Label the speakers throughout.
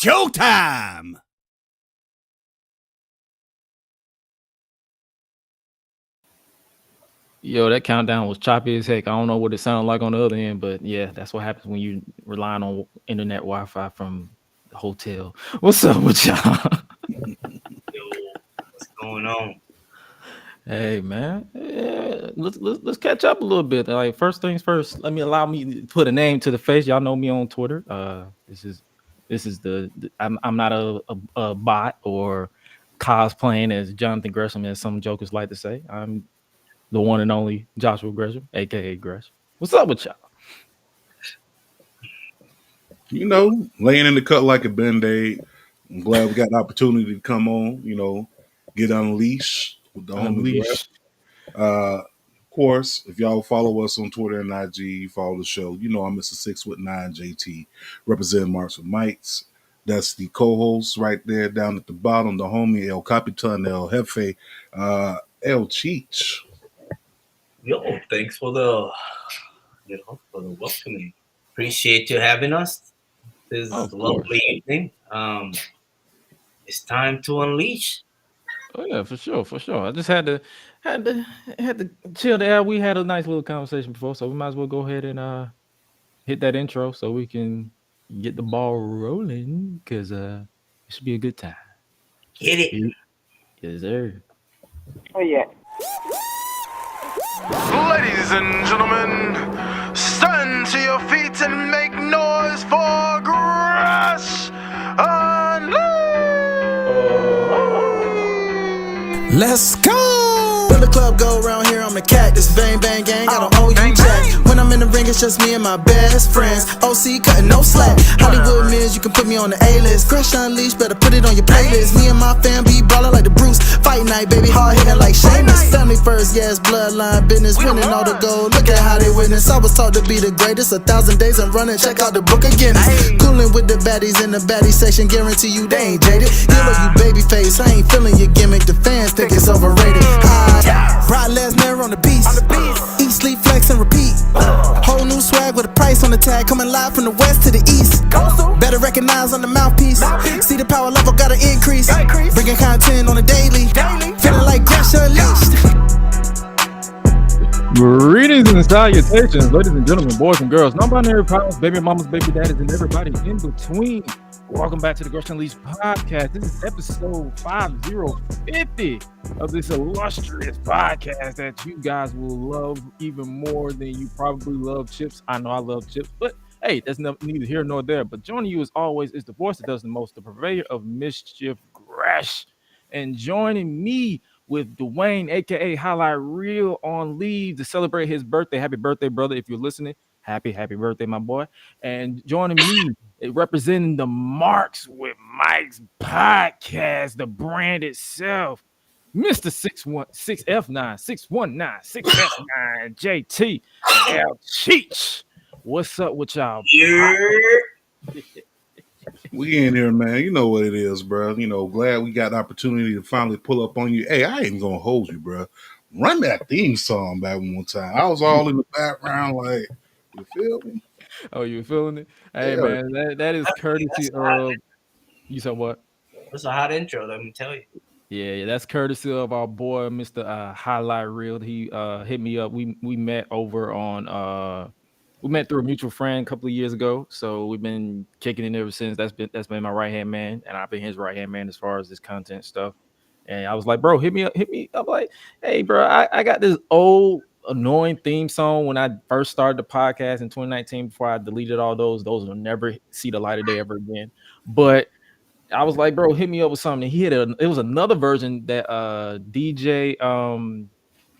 Speaker 1: showtime.
Speaker 2: Yo, that countdown was choppy as heck. I don't know what it sounded like on the other end, but yeah, that's what happens when you relying on internet Wi-Fi from the hotel. What's up with y'all?
Speaker 3: Yo, what's going on?
Speaker 2: Hey man, yeah, let's catch up a little bit. Like first things first, allow me to put a name to the face. Y'all know me on Twitter. This is I'm not a bot or cosplaying as Jonathan Gresham, as some jokers like to say. I'm the one and only Joshua Gresham, aka Gresh. What's up with y'all?
Speaker 4: Laying in the cut like a band-aid. I'm glad we got the opportunity to come on, get unleashed with the homie Gresh.
Speaker 2: Unleash.
Speaker 4: Of course, if y'all follow us on Twitter and IG, follow the show. I'm Mr. 6'9" JT, representing Marks with Mics. That's the co-host right there down at the bottom, the homie El Capitan, El Jefe, El Cheech.
Speaker 3: Yo, thanks for the welcoming. Appreciate you having us. This
Speaker 2: Of
Speaker 3: lovely evening. It's time to unleash.
Speaker 2: Oh yeah, for sure. I just had to chill the air. We had a nice little conversation before, so we might as well go ahead and hit that intro so we can get the ball rolling because it should be a good time.
Speaker 3: Get it.
Speaker 2: Yes, sir.
Speaker 5: Oh yeah.
Speaker 6: Ladies and gentlemen, stand to your feet and make noise for GRESH UNLEASHED.
Speaker 7: Let's go! When the club go around here, I'm a cactus. Bang, bang, gang, I don't owe you jack. When I'm in the ring, it's just me and my best friends. OC cutting no slack. Hollywood Miz, you can put me on the A-list. GRESH Unleashed, better put it on your playlist. Me and my fam be ballin' like the Bruce. Fight night, baby, hard hitting like Sheamus. Family first, yes, bloodline business. Winning all the gold, look at how they witness. I was taught to be the greatest. 1,000 days and running, check out the book of Guinness. Coolin' with the baddies in the baddie section. Guarantee you they ain't jaded. Hero, you baby face, I ain't feeling your gimmick. The fans think it's overrated. Brock Lesnar on the beast. Eat, sleep, flex, and repeat. Whole new swag with a price on the tag. Coming live from the west to the east. Better recognize on the mouthpiece. See the power level gotta increase. Bringing content on a daily. Feeling like GRESH Unleashed.
Speaker 2: Greetings and salutations, ladies and gentlemen, boys and girls, non-binary powers, baby mamas, baby daddies, and everybody in between. Welcome back to the GRESH Unleashed podcast. This is episode 50 of this illustrious podcast that you guys will love even more than you probably love chips. I know I love chips, but hey, that's neither here nor there. But joining you as always is the voice that does the most, the purveyor of mischief, Gresh. And joining me with Dwayne, aka Highlight Reel, on leave to celebrate his birthday. Happy birthday, brother! If you're listening, happy birthday, my boy. And joining me, representing the Marks with Mike's podcast, the brand itself, Mr. 6F9, 619, 6F9, JT, L Cheech. What's up with y'all?
Speaker 4: We in here, man. You know what it is, bro. Glad we got the opportunity to finally pull up on you. Hey, I ain't gonna hold you, bro. Run that theme song back one time. I was all in the background, like, you feel me?
Speaker 2: Oh, you feeling it? Hey,
Speaker 4: Yeah.
Speaker 2: man, that is courtesy of. You said what?
Speaker 3: That's a hot intro, let me tell you.
Speaker 2: Yeah, that's courtesy of our boy, Mr. Highlight Reel. He hit me up. We met over on we met through a mutual friend a couple of years ago. So we've been kicking it ever since. That's been my right hand man, and I've been his right hand man as far as this content stuff. And I was like, bro, hit me up. I'm like, hey, bro, I got this old annoying theme song when I first started the podcast in 2019 before I deleted all those. Those will never see the light of day ever again. But I was like, bro, hit me up with something. It was another version that DJ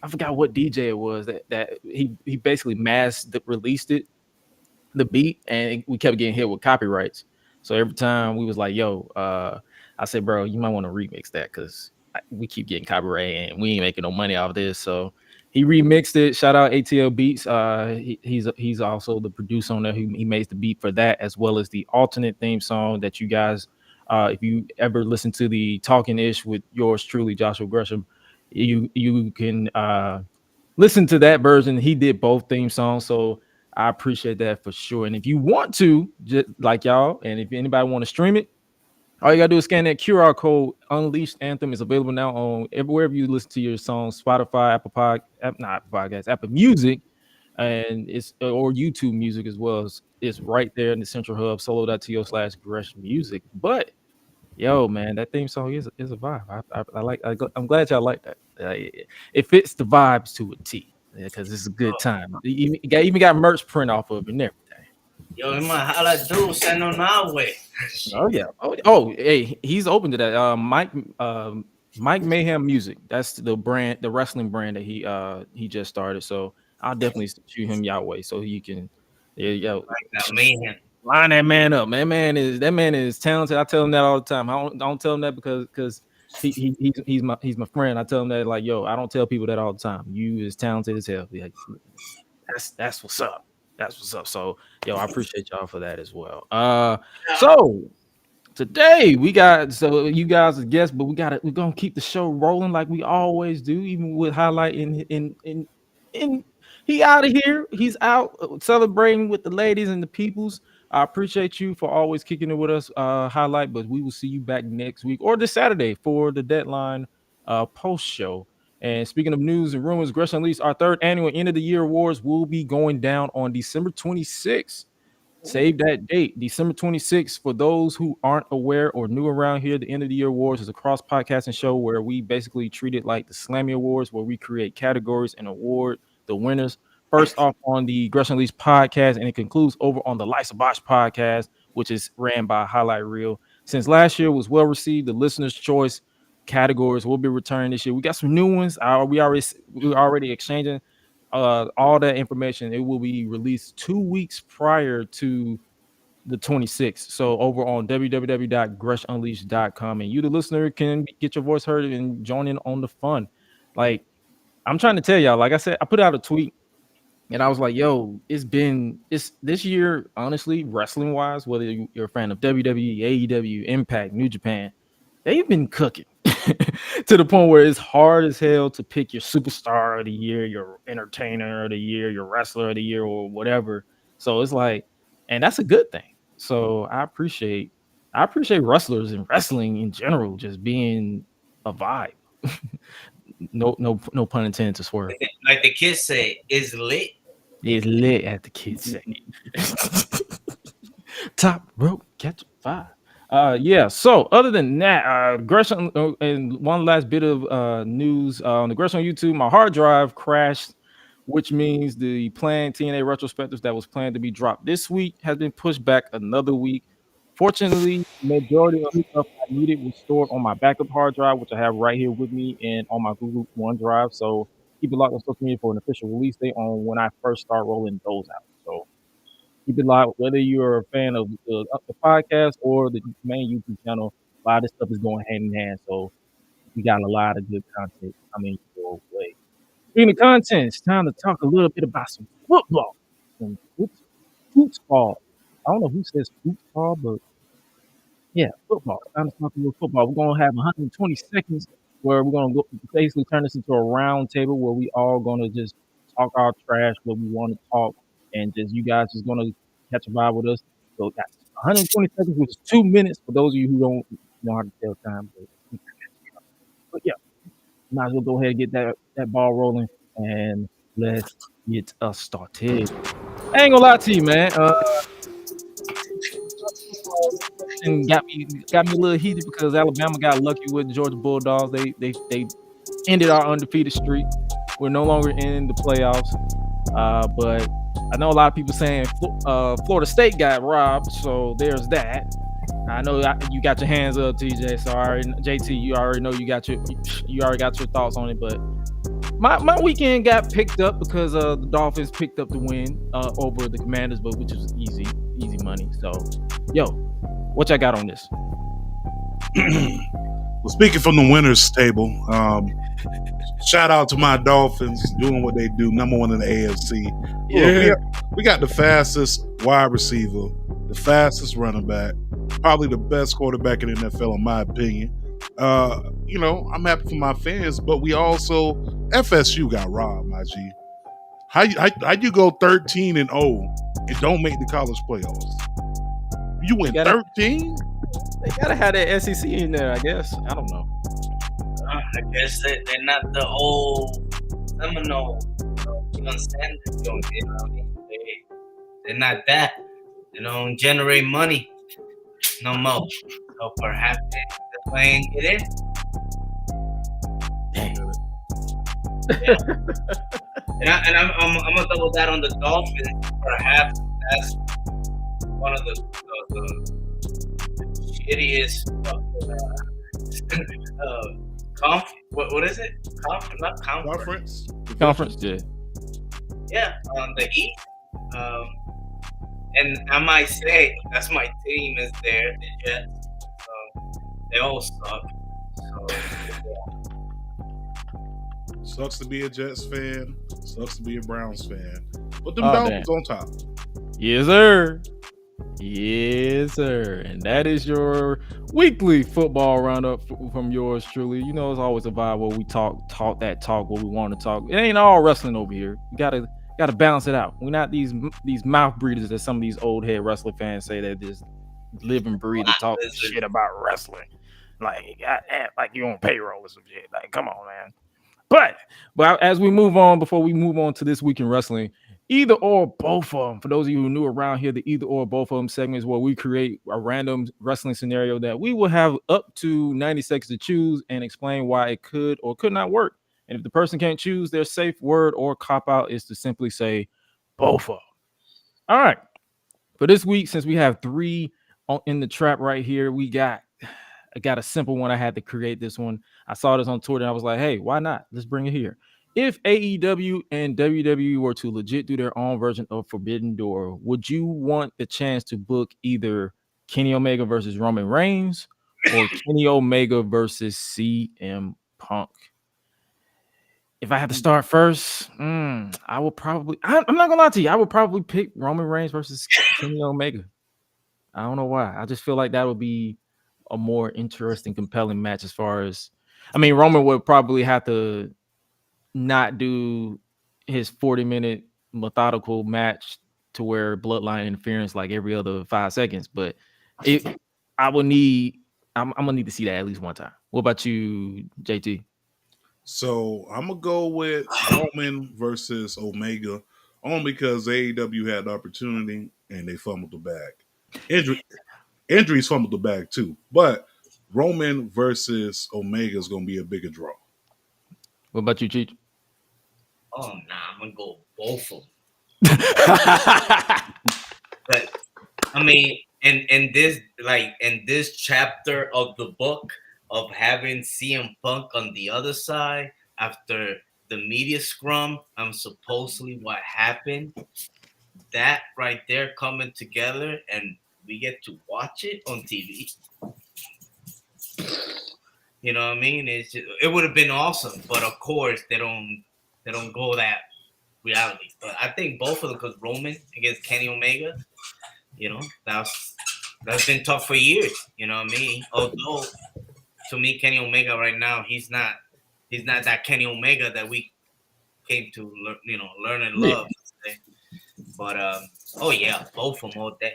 Speaker 2: I forgot what DJ it was that he basically released it, the beat, and we kept getting hit with copyrights. So every time we was like, yo, I said, bro, you might want to remix that because we keep getting copyright and we ain't making no money off this. So he remixed it. Shout out ATL Beats. He's also the producer on there. He makes the beat for that, as well as the alternate theme song that you guys, if you ever listen to the Talking Ish with yours truly, Joshua Gresham, you can listen to that version. He did both theme songs, so I appreciate that for sure. And if you want to, just like y'all, and if anybody want to stream it, All you gotta do is scan that QR code. Unleashed Anthem is available now on everywhere you listen to your songs: Spotify, not Apple Podcasts, Apple Music, and it's or YouTube Music as well. It's right there in the central hub, solo.to/Gresh Music. But yo, man, that theme song is a vibe. I like. I'm glad y'all like that. It fits the vibes to a T because it's a good time. Even got merch print off of it and everything.
Speaker 3: Yo, it might holla dude, send on our way.
Speaker 2: Oh yeah. Oh, hey, he's open to that. Mike Mayhem Music. That's the brand, the wrestling brand that he just started. So I'll definitely shoot him your way so he can. Yeah, yo,
Speaker 3: Like that mayhem.
Speaker 2: line that man up. That man is talented. I tell him that all the time. I don't tell him that because he's my friend. I tell him that like, yo, I don't tell people that all the time. You is talented as hell. Like, that's what's up. That's what's up. So yo, I appreciate y'all for that as well. So today we got, so you guys are guests, but we're gonna keep the show rolling like we always do, even with highlight in he out of here. He's out celebrating with the ladies and the peoples. I appreciate you for always kicking it with us, highlight, but we will see you back next week or this Saturday for the deadline post show. And speaking of news and rumors, Gresh Unleashed, our third annual end of the year awards will be going down on December 26th. Save that date, December 26th. For those who aren't aware or new around here, the End of the Year Awards is a cross podcasting show where we basically treat it like the Slammy Awards, where we create categories and award the winners. First off on the Gresh Unleashed podcast, and it concludes over on the Lights of Bosch podcast, which is ran by Highlight Reel. Since last year was well received, the listener's choice categories will be returned this year. We got some new ones. We already exchanging all that information. It will be released 2 weeks prior to the 26th. So over on www.greshunleashed.com, and you, the listener, can get your voice heard and join in on the fun. Like, I'm trying to tell y'all, like I said, I put out a tweet and I was like, yo, it's this year, honestly, wrestling wise, whether you're a fan of WWE, AEW, Impact, New Japan, they've been cooking to the point where it's hard as hell to pick your superstar of the year, your entertainer of the year, your wrestler of the year, or whatever. So it's like, and that's a good thing. So I appreciate wrestlers and wrestling in general just being a vibe. No pun intended to swear.
Speaker 3: Like the kids say, is lit.
Speaker 2: It's lit, at the kids say. Top rope catch 5. Yeah. So other than that, Gresham, and one last bit of news on the Gresham YouTube, my hard drive crashed, which means the planned TNA retrospectives that was planned to be dropped this week has been pushed back another week. Fortunately, majority of the stuff I needed was stored on my backup hard drive, which I have right here with me, and on my Google OneDrive. So keep it locked on social media for an official release date on when I first start rolling those out. So keep it locked, whether you're a fan of the podcast or the main YouTube channel. A lot of this stuff is going hand in hand, so we got a lot of good content coming your way. Speaking of content, it's time to talk a little bit about some football, some football. I don't know who says football, but yeah, football. It's time to talk a little football. We're gonna have 120 seconds where we're gonna basically turn this into a round table where we all gonna just talk our trash, what we want to talk, and just you guys just gonna catch a vibe with us. So that's 120 seconds, which is 2 minutes for those of you who don't know how to tell time. But yeah, might as well go ahead and get that ball rolling, and let's get us started. I ain't gonna lie to you, man. And got me a little heated because Alabama got lucky with the Georgia Bulldogs. They ended our undefeated streak. We're no longer in the playoffs. But I know a lot of people saying Florida State got robbed, so there's that. I know you got your hands up, TJ. So JT, you already know you already got your thoughts on it. But my weekend got picked up because the Dolphins picked up the win over the Commanders, but which was easy money. So, yo, what y'all got on this?
Speaker 4: Well, speaking from the winners table, shout out to my Dolphins doing what they do, number one in the AFC.
Speaker 2: Yeah.
Speaker 4: Look, we got the fastest wide receiver, the fastest running back, probably the best quarterback in the NFL, in my opinion. I'm happy for my fans, but we also FSU got robbed, my G. How you go 13-0 and don't make the college playoffs? You went 13?
Speaker 2: They gotta have that SEC in there, I guess. I don't know.
Speaker 3: I guess they're not the old Seminole, Deion Sanders joint, you know what I mean? They're not that. They don't generate money no more. So perhaps they're playing it in. Yeah. I'm gonna double that on the Dolphins. Perhaps that's one of the shittiest what is it? Not conference.
Speaker 2: Conference, yeah.
Speaker 3: Yeah, on the East. And I might say that's my team is there, the Jets. They all suck. So yeah.
Speaker 4: Sucks to be a Jets fan. Sucks to be a Browns fan. But them
Speaker 2: Oh,
Speaker 4: Dolphins on top.
Speaker 2: Yes, sir. Yes, sir. And that is your weekly football roundup from yours truly. You know, it's always a vibe where we talk what we want to talk. It ain't all wrestling over here. You gotta balance it out. We're not these mouth breathers that some of these old head wrestling fans say that just live and breathe to talk shit about wrestling. Like, like you on payroll or some shit. Like, come on, man. But as we move on, before we move on to this week in wrestling, either or both of them. For those of you who are new around here, the either or both of them segments where we create a random wrestling scenario that we will have up to 90 seconds to choose and explain why it could or could not work. And if the person can't choose, their safe word or cop out is to simply say both of them. All right. For this week, since we have three in the trap right here, I got a simple one. I had to create this one. I saw this on Twitter and I was like, hey, why not? Let's bring it here. If AEW and WWE were to legit do their own version of Forbidden Door, would you want the chance to book either Kenny Omega versus Roman Reigns or Kenny Omega versus CM Punk? If I had to start first, I will probably, I'm not gonna lie to you, I would probably pick Roman Reigns versus Kenny Omega. I don't know why. I just feel like that would be a more interesting, compelling match as far as, I mean, Roman would probably have to not do his 40-minute methodical match to where bloodline interference like every other 5 seconds, but I'm gonna need to see that at least one time. What about you, JT?
Speaker 4: So I'm gonna go with Roman versus Omega, only because AEW had the opportunity and they fumbled the bag. Injuries fumbled the bag too, but Roman versus Omega is gonna be a bigger draw.
Speaker 2: What about you, Cheech?
Speaker 3: Oh nah, I'm gonna go both of them. But I mean, in this chapter of the book of having CM Punk on the other side after the media scrum, supposedly what happened. That right there coming together, and we get to watch it on TV. You know what I mean? It would have been awesome, but of course they don't go that reality. But I think both of them, because Roman against Kenny Omega, you know, that's been tough for years. You know what I mean? Although to me, Kenny Omega right now, he's not that Kenny Omega that we came to learn and love. Yeah. But oh yeah, both of them all day.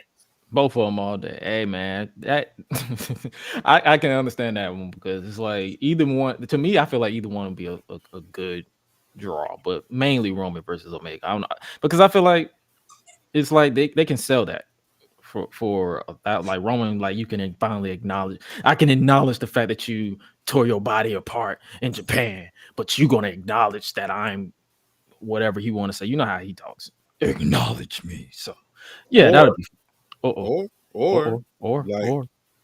Speaker 2: Both of them all day. Hey man, that I can understand that one because it's like either one. To me, I feel like either one would be a good draw, but mainly Roman versus Omega. I don't know because I feel like it's like they can sell that for like Roman. Like you can finally acknowledge. I can acknowledge the fact that you tore your body apart in Japan, but you're gonna acknowledge that I'm whatever he want to say. You know how he talks. Acknowledge me. So yeah, that would be.
Speaker 4: Or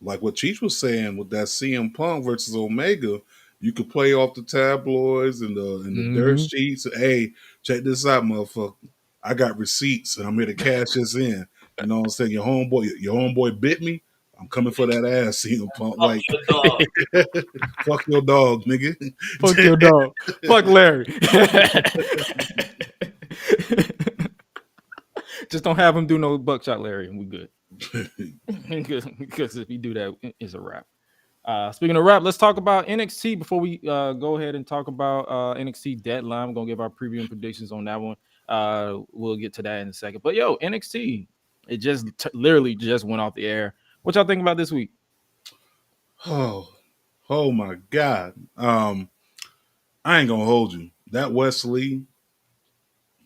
Speaker 4: like what Cheech was saying with that CM Punk versus Omega, you could play off the tabloids and the dirt sheets. Hey, check this out, motherfucker. I got receipts and I'm here to cash this in. You know what I'm saying? Your homeboy bit me. I'm coming for that ass, CM Punk.
Speaker 3: Fuck
Speaker 4: like
Speaker 3: your dog.
Speaker 4: Fuck your dog, nigga.
Speaker 2: Fuck your dog. Fuck Larry. Just don't have him do no buckshot Larry and we good. Because if you do that, it's a wrap. Speaking of rap, let's talk about NXT before we go ahead and talk about NXT Deadline. We're going to give our preview and predictions on that one. We'll get to that in a second. But yo, NXT, it just literally just went off the air. What y'all think about this week?
Speaker 4: Oh, oh my God. I ain't gonna hold you. That Wesley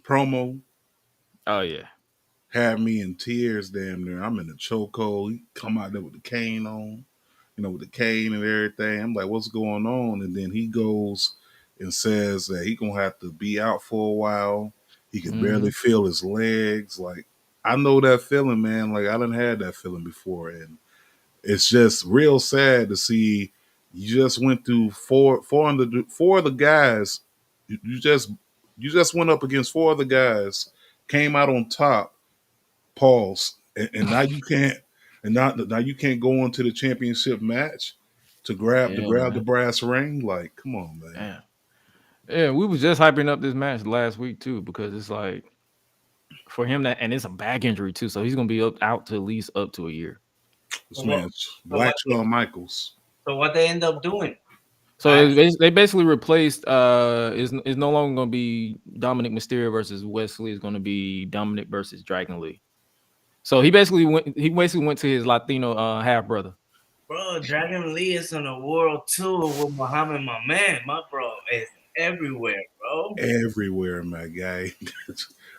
Speaker 4: promo
Speaker 2: Oh yeah.
Speaker 4: had me in tears. Damn near. I'm in the chokehold. He come out there with the cane on, with the cane and everything. I'm like, what's going on? And then he goes and says that he gonna have to be out for a while. He could barely
Speaker 2: Hmm.
Speaker 4: feel his legs. Like I know that feeling, man. Like I done had that feeling before, and it's just real sad to see you just went through four of the guys. You just went up against four of the guys, came out on top. Pause, and now you can't, and now you can't go into the championship match to grab
Speaker 2: Yeah,
Speaker 4: the
Speaker 2: man.
Speaker 4: brass ring. Like, come on, man.
Speaker 2: Damn. Yeah, we was just hyping up this match last week too because it's like for him that, and it's a back injury too, so he's gonna be out to at least up to a year.
Speaker 4: This
Speaker 3: So what?
Speaker 4: man's
Speaker 3: So
Speaker 4: Black
Speaker 3: what?
Speaker 4: Shawn Michaels.
Speaker 3: So what they end up doing?
Speaker 2: So
Speaker 3: I
Speaker 2: they basically replaced is no longer gonna be Dominic Mysterio versus Wesley. It's gonna be Dominic versus Dragon Lee. So he basically went to his Latino half brother.
Speaker 3: bro, Dragon Lee is on a world tour with Muhammad, my man. My bro is everywhere, bro.
Speaker 4: Everywhere, my guy.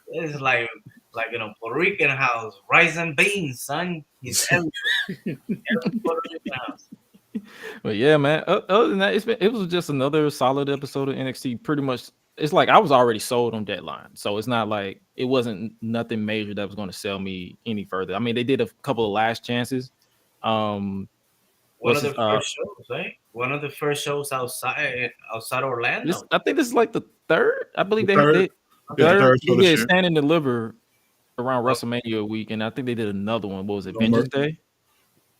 Speaker 3: It's like in a Puerto Rican house, rice and beans, son. He's everywhere. Every Puerto Rican house.
Speaker 2: But yeah, man. Other than that, it was just another solid episode of NXT. Pretty much, it's like I was already sold on Deadline, so it's not like it wasn't nothing major that was going to sell me any further. I mean, they did a couple of last chances. Um,
Speaker 3: One
Speaker 2: what's
Speaker 3: of
Speaker 2: his
Speaker 3: the first shows, right? One of the first shows outside
Speaker 2: This
Speaker 3: Orlando.
Speaker 2: I think this is like the third. I believe
Speaker 4: The
Speaker 2: they
Speaker 4: third,
Speaker 2: they
Speaker 4: yeah, the
Speaker 3: Okay.
Speaker 2: third
Speaker 4: third
Speaker 2: they
Speaker 4: show this
Speaker 2: did
Speaker 4: year.
Speaker 2: Stand and Deliver around
Speaker 3: Okay.
Speaker 2: WrestleMania week, and I think they did another one. What was it?
Speaker 4: No
Speaker 2: Vengeance
Speaker 4: mer-
Speaker 2: Day?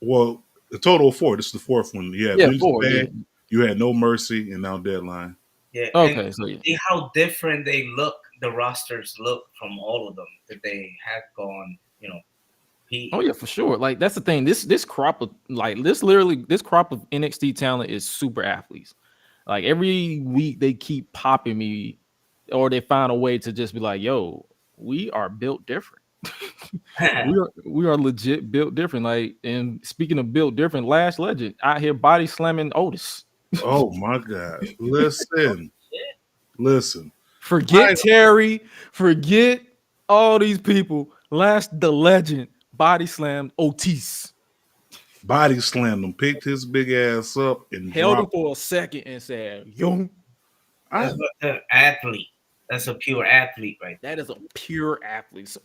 Speaker 4: Well, the total of four. This is the fourth one. You had
Speaker 2: Yeah,
Speaker 4: Vengeance
Speaker 2: four. Yeah.
Speaker 4: Day, you had No Mercy, and now Deadline.
Speaker 3: Yeah, and
Speaker 2: Okay, so yeah.
Speaker 3: see how different they look. The rosters look from all of them that they had gone.
Speaker 2: Oh
Speaker 3: He
Speaker 2: yeah, for sure. Like that's the thing. This crop of this crop of NXT talent is super athletes. Like every week they keep popping me, or they find a way to just be like, "Yo, we are built different. We are legit built different." Like, and speaking of built different, Lash Legend out here body slamming Otis.
Speaker 4: Oh my God! Listen.
Speaker 2: Forget
Speaker 4: I
Speaker 2: Terry, forget all these people. Lash the Legend body slammed Otis.
Speaker 4: body slammed him, picked his big ass up, and
Speaker 2: Held him
Speaker 4: dropped.
Speaker 2: for a second and said, "Yo,
Speaker 4: I
Speaker 3: that's what the athlete. That's a pure athlete right
Speaker 2: that is a pure athlete." So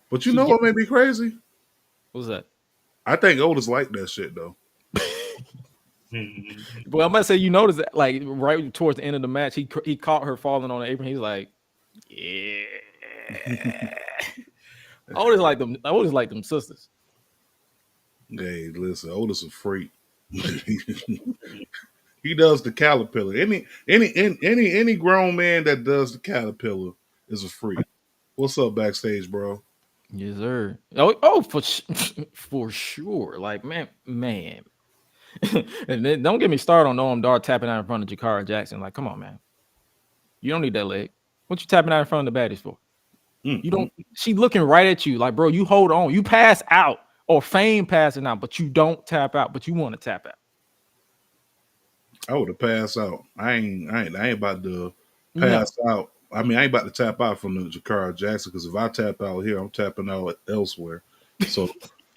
Speaker 4: But you
Speaker 2: he
Speaker 4: know
Speaker 2: get
Speaker 4: what made me crazy?
Speaker 2: what was that?
Speaker 4: I think Otis liked that shit though.
Speaker 3: there. Mhm.
Speaker 2: Well, I'm gonna say you noticed that like right towards the end of the match, he caught her falling on the apron. He's like, "Yeah." I always like them sisters.
Speaker 4: Hey, listen, Otis a freak. He does the caterpillar. Any grown man that does the caterpillar is a freak. What's up backstage, bro?
Speaker 2: Yes, sir. Oh, for sure. Like man. And then don't get me started on Noam Dar tapping out in front of Jakara Jackson. Like, come on, man. You don't need that leg. What you tapping out in front of the baddies for? You
Speaker 4: Mm-mm.
Speaker 2: don't. She looking right at you, like, bro. You hold on. You pass out or feign passing out, but you don't tap out. But you want to tap out.
Speaker 4: I would have passed out. I ain't about to
Speaker 2: No.
Speaker 4: pass out. I mean, I ain't about to tap out from the Jakara Jackson because if I tap out here, I'm tapping out elsewhere. So,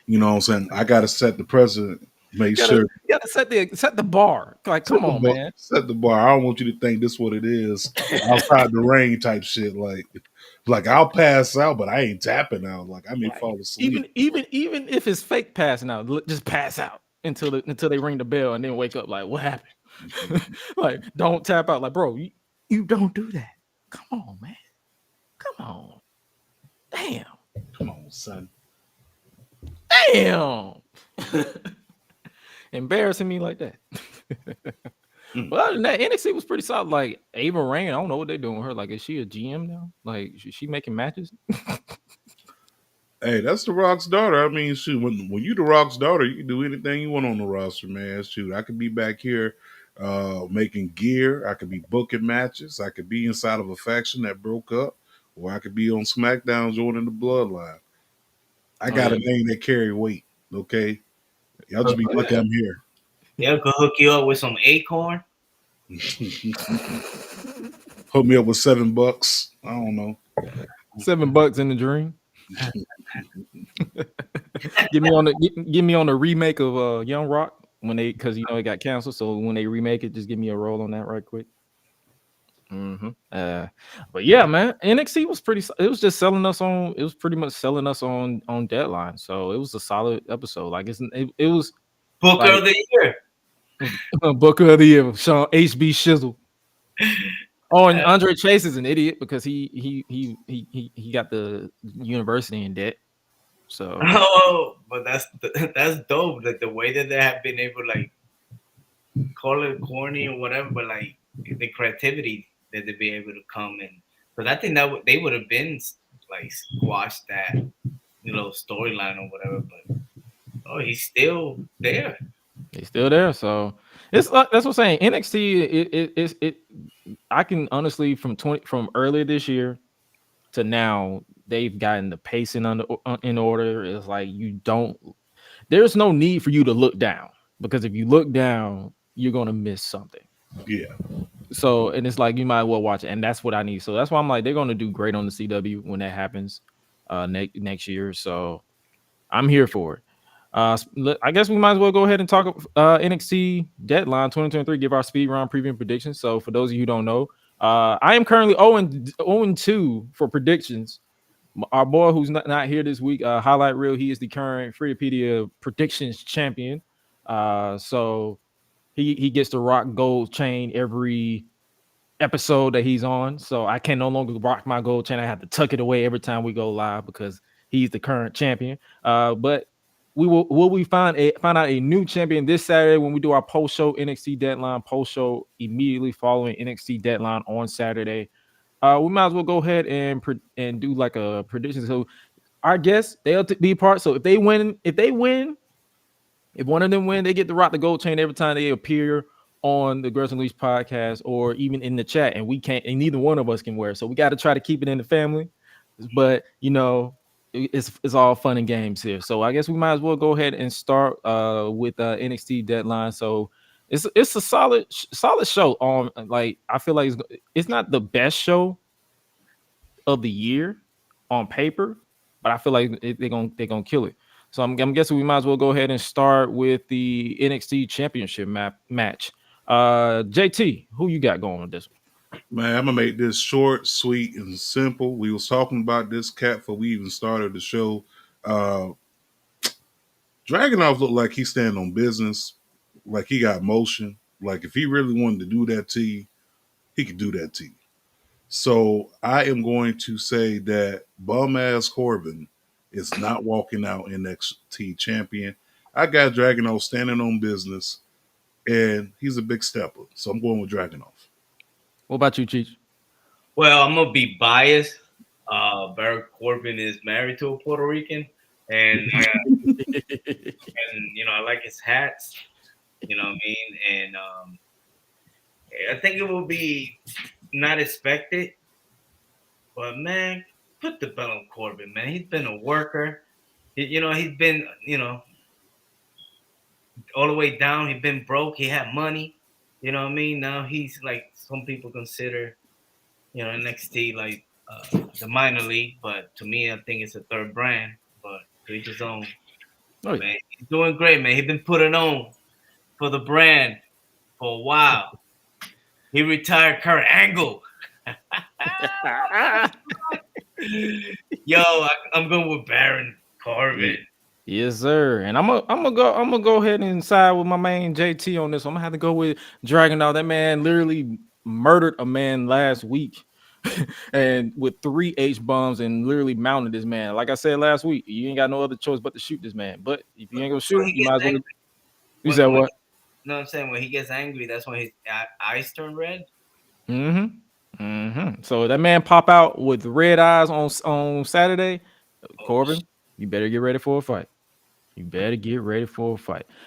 Speaker 4: you know what I'm saying? I got to set the precedent, make sure.
Speaker 2: You gotta set the bar. Like, come on, man.
Speaker 4: Set the bar. I don't want you to think this what it is outside the ring type shit. Like I'll pass out, but I ain't tapping out. Like I may
Speaker 2: Like,
Speaker 4: fall asleep.
Speaker 2: even if it's fake passing out, just pass out until they ring the bell and then wake up. Like, what happened? Like, don't tap out. Like, bro, you don't do that. Come on, man. Come on. Damn.
Speaker 4: Come on, son.
Speaker 2: Damn. Embarrassing me like that. But other than that, NXT was pretty solid. Like Ava Rain, I don't know what they're doing with her. Like, is she a GM now? Like, is she making matches?
Speaker 4: Hey, that's the Rock's daughter. I mean, shoot, when you the Rock's daughter, you can do anything you want on the roster, man. Shoot, I could be back here making gear. I could be booking matches. I could be inside of a faction that broke up, or I could be on SmackDown joining the Bloodline. I
Speaker 2: Oh
Speaker 4: got
Speaker 2: yeah,
Speaker 4: a name that carry weight. Okay, Y'all just be lucky I'm here.
Speaker 3: Yeah, could hook you up with some acorn.
Speaker 4: Hook me up with $7. I don't know.
Speaker 2: $7 in the dream. Give me on the remake of Young Rock when they, because it got canceled. So when they remake it, just give me a roll on that right quick. But yeah, man, NXT was pretty. It was just selling us on. It was pretty much selling us on Deadline. So it was a solid episode. Like it was
Speaker 3: Booker
Speaker 2: like
Speaker 3: of the year.
Speaker 2: Booker of the Year, Sean HB Shizzle. Oh, and Andre Chase is an idiot because he got the university in debt. So
Speaker 3: Oh, but that's dope. That the way that they have been able to, like, call it corny or whatever, but like the creativity that they be able to come in. Because I think that they would have been like squashed that storyline or whatever. But oh, he's still there.
Speaker 2: he's still there. So it's that's what I'm saying. NXT it I can honestly from earlier this year to now they've gotten the pacing in order. It's like there's no need for you to look down, because if you look down, you're gonna miss something.
Speaker 4: Yeah.
Speaker 2: So, and it's like you might as well watch it, and that's what I need. So that's why I'm like they're gonna do great on the CW when that happens next year. So I'm here for it. I guess we might as well go ahead and talk NXT Deadline 2023. Give our speed round preview and predictions. So for those of you who don't know, I am currently 0-2 for predictions. Our boy who's not here this week, Highlight Reel, he is the current Freepedia predictions champion. So he gets the rock gold chain every episode that he's on. So I can no longer rock my gold chain. I have to tuck it away every time we go live because he's the current champion. But will we find out a new champion this Saturday when we do our post show NXT Deadline post show immediately following NXT Deadline on Saturday. We might as well go ahead and do like a prediction. So our guests, they'll be part. So if one of them win, they get to rock the gold chain every time they appear on the GRESH Unleashed podcast or even in the chat, and we can't, and neither one of us can wear. So we got to try to keep it in the family. But it's all fun and games here. So I guess we might as well go ahead and start with NXT Deadline. So it's a solid show. Like I feel like it's not the best show of the year on paper, but I feel like they're gonna kill it. So I'm guessing we might as well go ahead and start with the NXT Championship match. JT, who you got going with this one?
Speaker 4: Man, I'm gonna make this short, sweet, and simple. We was talking about this cat before we even started the show. Dragunov looked like he's standing on business, like he got motion. Like if he really wanted to do that to you, he could do that to you. So I am going to say that bum ass Corbin is not walking out NXT champion. I got Dragunov standing on business, and he's a big stepper. So I'm going with Dragunov.
Speaker 2: What about you, Cheech?
Speaker 3: Well, I'm gonna be biased. Baron Corbin is married to a Puerto Rican, and I like his hats. You know what I mean? And I think it will be not expected, but man, put the belt on Corbin, man. He's been a worker. He's been all the way down. He's been broke. He had money. You know what I mean? Now he's like some people consider, NXT like the minor league, but to me, I think it's a third brand. But to each his own.
Speaker 2: Oh, yeah.
Speaker 3: Man, he's doing great, man. He's been putting on for the brand for a while. He retired Kurt Angle. Yo, I'm going with Baron Corbin.
Speaker 2: Yes, sir. And I'm gonna go ahead and side with my man JT on this. I'm gonna have to go with Dragunov. That man literally murdered a man last week, and with 3 H bombs, and literally mounted this man. Like I said last week, you ain't got no other choice but to shoot this man. But if you ain't gonna shoot him, you might as well. You said what?
Speaker 3: No, I'm saying when he gets angry, that's when his eyes turn red.
Speaker 2: So that man pop out with red eyes on Saturday. Corbin, you better get ready for a fight.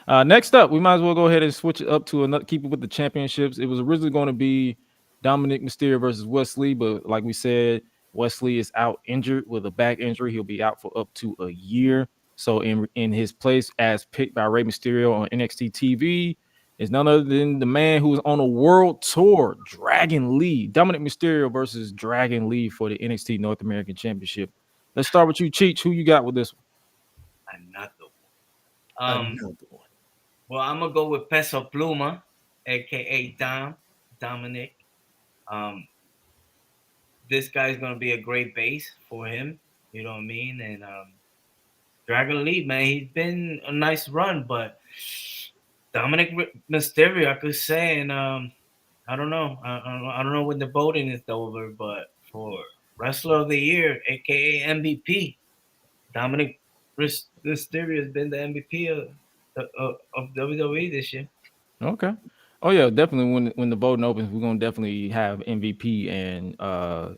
Speaker 2: Next up, we might as well go ahead and switch it up to another. Keep it with the championships. It was originally going to be Dominic Mysterio versus Wesley, but like we said, Wesley is out injured with a back injury. He'll be out for up to a year. So in his place, as picked by Rey Mysterio on NXT TV, is none other than the man who's on a world tour, Dragon Lee. Dominic Mysterio versus Dragon Lee for the NXT North American Championship. Let's start with you, Cheech. Who you got with this one?
Speaker 3: Another one.
Speaker 4: Another one.
Speaker 3: Well, I'm gonna go with Peso Pluma, aka Dominic. Um, this guy's gonna be a great base for him. You know what I mean? And Dragon Lee, man, he's been a nice run, but Dominic Mysterio, I could say, and I don't know, I don't know when the voting is over, but for Wrestler of the Year, aka MVP, Dominic Mysterio has been the MVP of WWE this year.
Speaker 2: Okay. Oh yeah, definitely. When the voting opens, we're gonna definitely have MVP and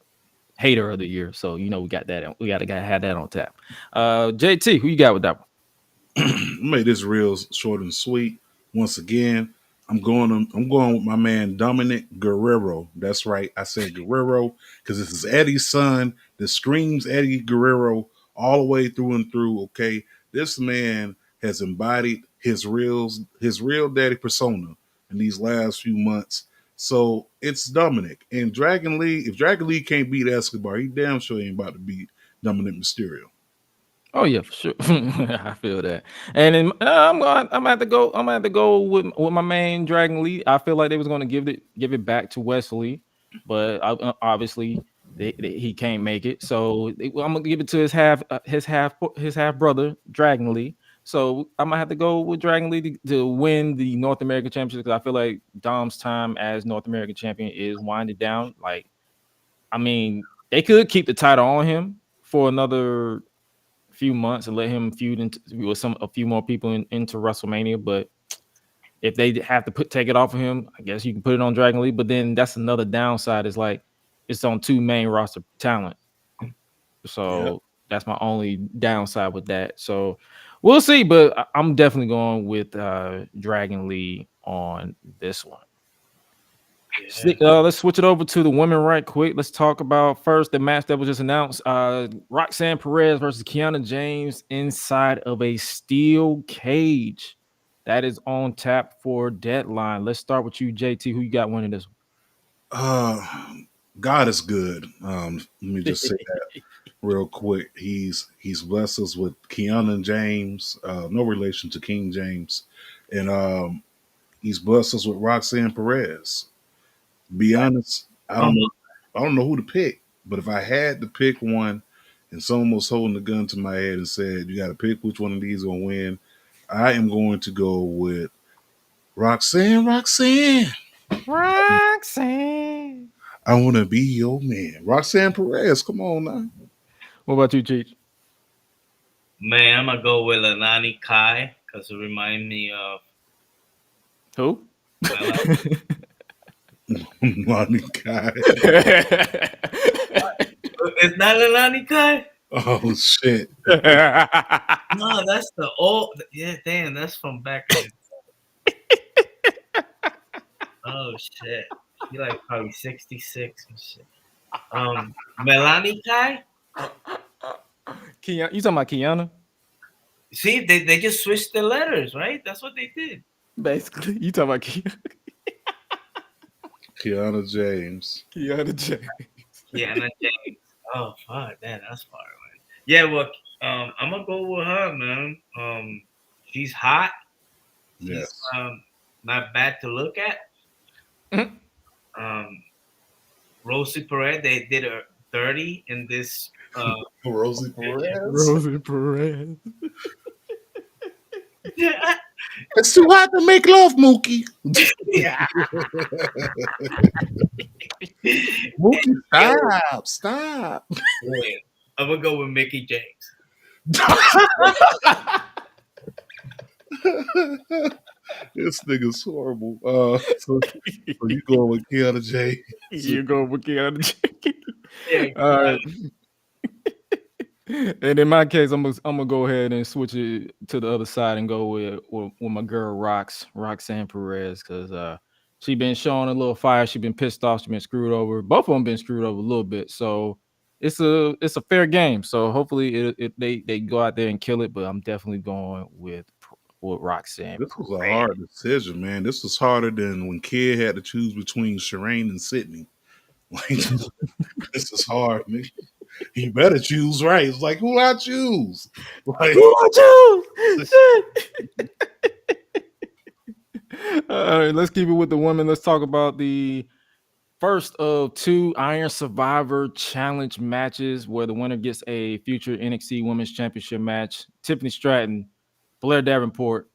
Speaker 2: hater of the year. So we got that. We gotta have that on tap. JT, who you got with that one?
Speaker 4: Made this real short and sweet. Once again, I'm going with my man Dominic Guerrero. That's right, I said Guerrero because this is Eddie's son that screams Eddie Guerrero all the way through and through. Okay, this man has embodied his real daddy persona in these last few months. So it's Dominic and Dragon Lee. If Dragon Lee can't beat Escobar, he damn sure ain't about to beat Dominic Mysterio.
Speaker 2: Oh yeah, for sure. I feel that. And then, I'm gonna have to go. I'm gonna have to go with my main Dragon Lee. I feel like they was gonna give it back to Wesley, but obviously he can't make it. So I'm gonna give it to his half brother Dragon Lee. So I'm gonna have to go with Dragon Lee to win the North American Championship because I feel like Dom's time as North American champion is winding down. Like, I mean, they could keep the title on him for another few months and let him feud with a few more people into WrestleMania. But if they have to take it off of him, I guess you can put it on Dragon Lee. But then that's another downside. Is like it's on two main roster talent.
Speaker 4: Yep.
Speaker 2: So that's my only downside with that. So we'll see. But I'm definitely going with Dragon Lee on this one. Let's switch it over to the women right quick. Let's talk about first the match that was just announced. Roxanne Perez versus Kiana James inside of a steel cage. That is on tap for Deadline. Let's start with you, JT. Who you got winning this
Speaker 4: Uh, God is good. Let me
Speaker 2: one?
Speaker 4: just say that real quick. He's blessed us with Keanu James, no relation to King James, and he's blessed us with Roxanne Perez. Be honest, I don't know who to pick, but if I had to pick one, and someone was holding the gun to my head and said, "You got to pick which one of these gonna win," I am going to go with Roxanne. Roxanne,
Speaker 2: Roxanne.
Speaker 4: I want to be your man. Roxanne Perez, come on now.
Speaker 2: What about you, Cheech?
Speaker 3: Man, I'm gonna go with Lanani Kai because it reminds me of
Speaker 2: Who?
Speaker 4: Lonnie Kai.
Speaker 3: It's not Lanani Kai.
Speaker 4: Oh shit.
Speaker 3: No, that's the old. Yeah, damn, that's from back. Oh shit, she like probably 66 and shit. Melanie Kai.
Speaker 2: You talking about Kiana?
Speaker 3: See, they just switched the letters, right? That's what they did.
Speaker 2: Basically, you talking about
Speaker 4: Kiana James.
Speaker 2: Kiana James.
Speaker 3: Yeah, not James. Oh fuck, damn, that's far away. Yeah, well, I'm gonna go with her, man. She's hot. She's
Speaker 4: Yes.
Speaker 3: not bad to look at.
Speaker 2: Mhm.
Speaker 3: Rosie Perez, they did her dirty in this.
Speaker 4: Rosie Perez.
Speaker 2: Rosie Perez.
Speaker 3: Yeah,
Speaker 4: It's too hot to make love, Mookie.
Speaker 3: yeah.
Speaker 4: Mookie, stop. Stop.
Speaker 3: I'm gonna go with Mickey James.
Speaker 4: This nigga's horrible. So you going with Kiana James?
Speaker 2: You go with Kiana James.
Speaker 3: Yeah,
Speaker 2: All right. And in my case, I'm gonna go ahead and switch it to the other side and go with my girl Roxanne Perez, because she been showing a little fire. She been pissed off. She been screwed over. Both of them been screwed over a little bit. So it's a fair game. So hopefully they go out there and kill it. But I'm definitely going with Roxanne
Speaker 4: This was a
Speaker 2: Perez.
Speaker 4: hard decision, man. This was harder than when Kid had to choose between Shireen and Sydney. Like this is hard, man. You better choose right. It's like who I choose? Like
Speaker 2: Who I choose? Shit. All right, let's keep it with the women. Let's talk about the first of two Iron Survivor Challenge matches where the winner gets a future NXT Women's Championship match. Tiffany Stratton, Blair Davenport,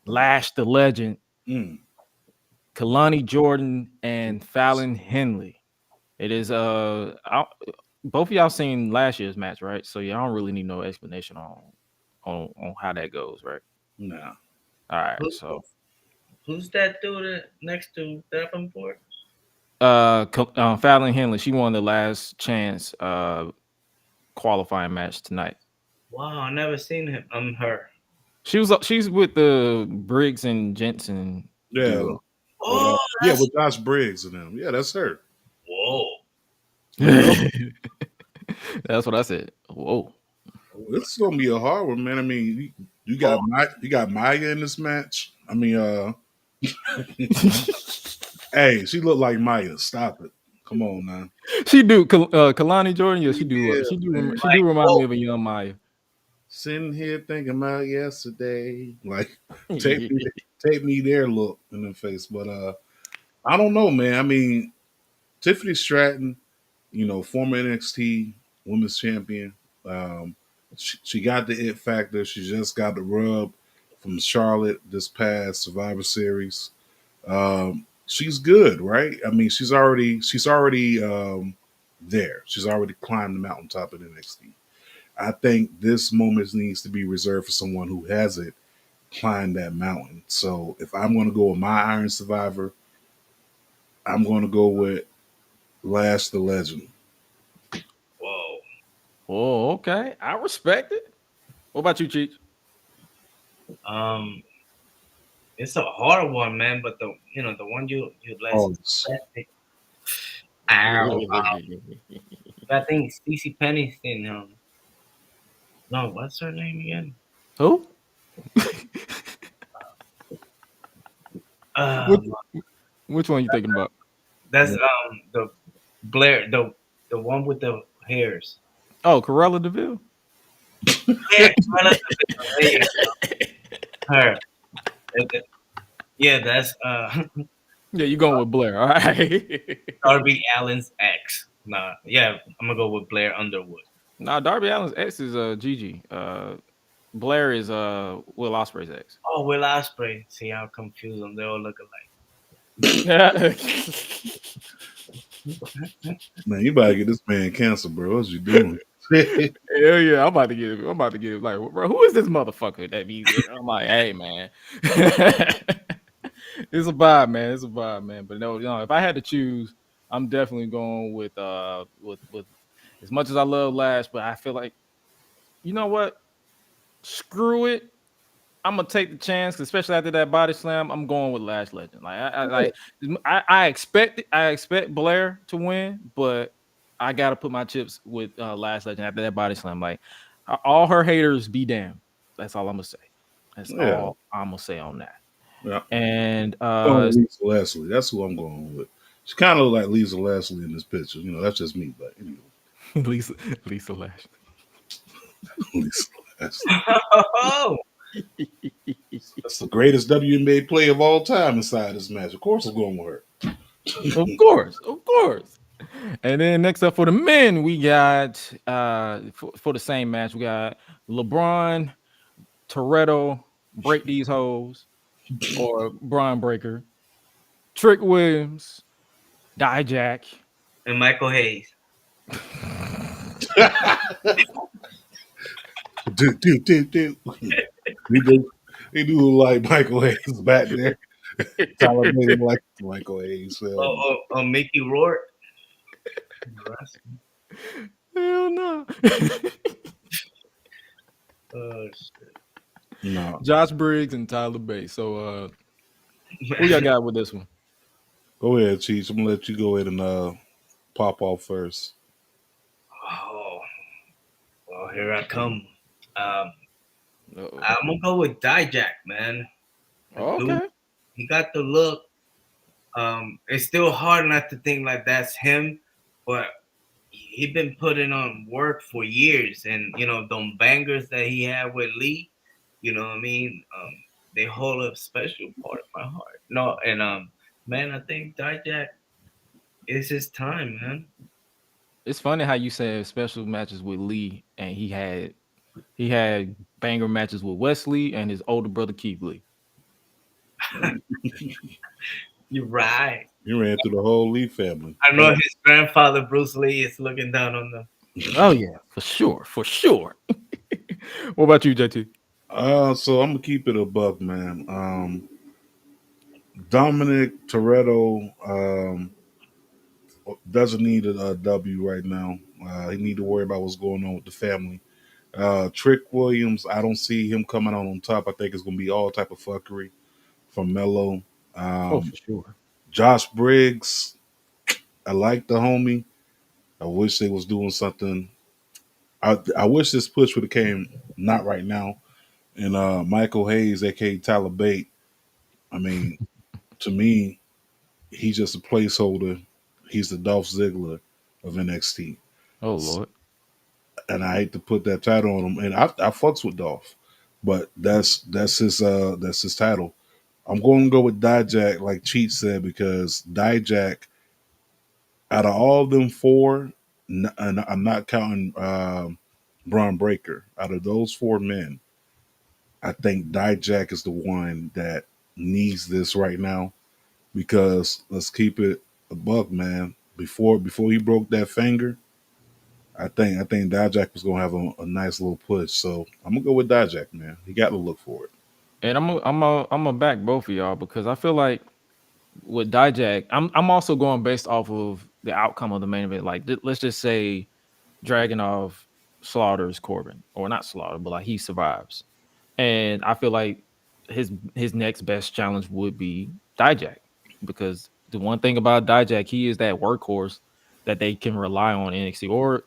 Speaker 2: Lash the Legend,
Speaker 4: mm,
Speaker 2: Kalani Jordan, and Fallon Henley. It is both of y'all seen last year's match, right? So y'all don't really need no explanation on how that goes, right?
Speaker 4: nah.
Speaker 2: All right,
Speaker 3: Who,
Speaker 2: so
Speaker 3: who's that dude next to Davenport?
Speaker 2: Fallon Henley, she won the last chance qualifying match tonight.
Speaker 3: Wow, I never seen him. Her.
Speaker 2: She's with the Briggs and Jensen
Speaker 4: Yeah.
Speaker 2: duo.
Speaker 3: Oh,
Speaker 4: Yeah,
Speaker 3: that's
Speaker 4: with Josh Briggs and them. Yeah, that's her.
Speaker 3: whoa.
Speaker 2: That's what I said. Whoa.
Speaker 4: This is gonna be a hard one, man. I mean, you got you got Maya in this match. I mean, hey, she looked like Maya. Stop it. Come on, man.
Speaker 2: She do Kalani Jordan. Yeah, she do.
Speaker 4: Yeah, man.
Speaker 2: She do remind me of a young Maya.
Speaker 4: Sitting here thinking about yesterday, like take me there, look in the face. But I don't know, man. I mean, Tiffany Stratton, former NXT Women's Champion. She got the it factor. She just got the rub from Charlotte this past Survivor Series. She's good, right? I mean, she's already there. She's already climbed the mountaintop of NXT. I think this moment needs to be reserved for someone who hasn't climbed that mountain. So if I'm going to go with my Iron Survivor, I'm going to go with Lash the Legend.
Speaker 3: Whoa.
Speaker 2: Oh, okay. I respect it. What about you, Cheech?
Speaker 3: Um, it's a hard one, man. But the one you
Speaker 4: Oh,
Speaker 3: last. Ow. I think Stacey Penny's in. No, what's her name again?
Speaker 2: Who?
Speaker 3: Um,
Speaker 2: Which one you thinking about?
Speaker 3: that's the Blair, the one with the hairs.
Speaker 2: Oh, Corella Deville.
Speaker 3: Yeah, her. Yeah, that's
Speaker 2: Yeah, you going with Blair. All right.
Speaker 3: Darby Allin's ex. Nah, yeah, I'm gonna go with Blair Underwood.
Speaker 2: Nah, Darby Allin's ex is Gigi. Blair is Will Ospreay's ex.
Speaker 3: Oh, Will Ospreay. See how confused them. They all look alike.
Speaker 2: Yeah.
Speaker 4: man, you better get this man canceled, bro. What you doing?
Speaker 2: Hell yeah, I'm about to get like, bro, who is this motherfucker that be there? I'm like, hey man. It's a vibe, man. It's a vibe, man. But no, if I had to choose, I'm definitely going with as much as I love Lash, but I feel like, you know what? Screw it. I'm gonna take the chance, especially after that body slam. I'm going with Lash Legend. I expect Blair to win, but I gotta put my chips with Lash Legend after that body slam. Like all her haters be damned. That's all I'm gonna say. That's
Speaker 4: Yeah.
Speaker 2: all I'm gonna say on that.
Speaker 4: Yeah.
Speaker 2: And
Speaker 4: Lisa Leslie. That's who I'm going with. She kind of look like Lisa Leslie in this picture. That's just me, but anyway.
Speaker 2: Lisa Lash.
Speaker 4: Lisa Leslie.
Speaker 3: Oh,
Speaker 4: That's the greatest WNBA player of all time inside this match. Of course, I'm going with her.
Speaker 2: Of course. And then next up for the men, we got for the same match, we got LeBron, Toretto, Break These Hoes, or Braun Breaker, Trick Williams, Dijak.
Speaker 3: and Michael Hayes.
Speaker 4: do. They do look like Michael Hayes back there. Tyler Bailey like Michael Hayes.
Speaker 3: Mickey Rourke.
Speaker 2: Hell no.
Speaker 3: Oh shit.
Speaker 4: No.
Speaker 2: Josh Briggs and Tyler Bay. So who y'all got with this one?
Speaker 4: Go ahead, Cheech. I'm gonna let you go ahead and pop off first.
Speaker 3: here I come. Um,
Speaker 2: Uh-oh.
Speaker 3: I'm gonna go with Dijak, man. The dude,
Speaker 2: Okay.
Speaker 3: he got the look. It's still hard not to think like that's him, but he been putting on work for years, and them bangers that he had with Lee, you know what I mean? They hold a special part of my heart. No, and man, I think Dijak is his time, man.
Speaker 2: It's funny how you said special matches with Lee, and he had banger matches with Wesley and his older brother Keith Lee.
Speaker 3: You're right.
Speaker 4: He ran through the whole Lee family.
Speaker 3: I know his grandfather Bruce Lee is looking down on them.
Speaker 2: Oh yeah, for sure, for sure. What about you, JT?
Speaker 4: So I'm gonna keep it a buck, man. Dominic Toretto doesn't need a W right now. He need to worry about what's going on with the family. Trick Williams, I don't see him coming out on top. I think it's gonna be all type of fuckery from Mello.
Speaker 2: Oh,
Speaker 4: Um,
Speaker 2: for sure.
Speaker 4: Josh Briggs, I like the homie. I wish they was doing something. I wish this push would have came not right now. And Michael Hayes, aka Tyler Bate. I mean, to me, he's just a placeholder. He's the Dolph Ziggler of NXT,
Speaker 2: Oh Lord.
Speaker 4: and I hate to put that title on him. And I fucks with Dolph, but that's his title. I'm going to go with Dijak, like Cheat said, because Dijak, out of all of them four, and I'm not counting Braun Breaker. Out of those four men, I think Dijak is the one that needs this right now because let's keep it a buck, man. Before he broke that finger, I think Dijak was gonna have a nice little push. So I'm gonna go with Dijak, man. He got to look for it.
Speaker 2: And I'm a back both of y'all because I feel like with Dijak, I'm also going based off of the outcome of the main event. Like let's just say Dragunov slaughters Corbin, or not slaughter, but like he survives. And I feel like his next best challenge would be Dijak, because the one thing about Dijak, he is that workhorse that they can rely on in NXT, or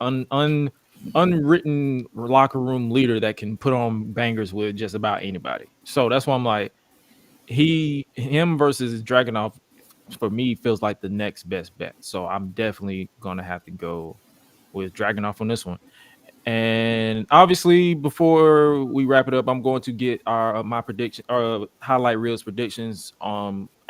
Speaker 2: unwritten locker room leader that can put on bangers with just about anybody. So that's why I'm like, him versus Dragunov for me feels like the next best bet. So I'm definitely gonna have to go with Dragunov on this one. And obviously, before we wrap it up, I'm going to get our my prediction, highlight reels predictions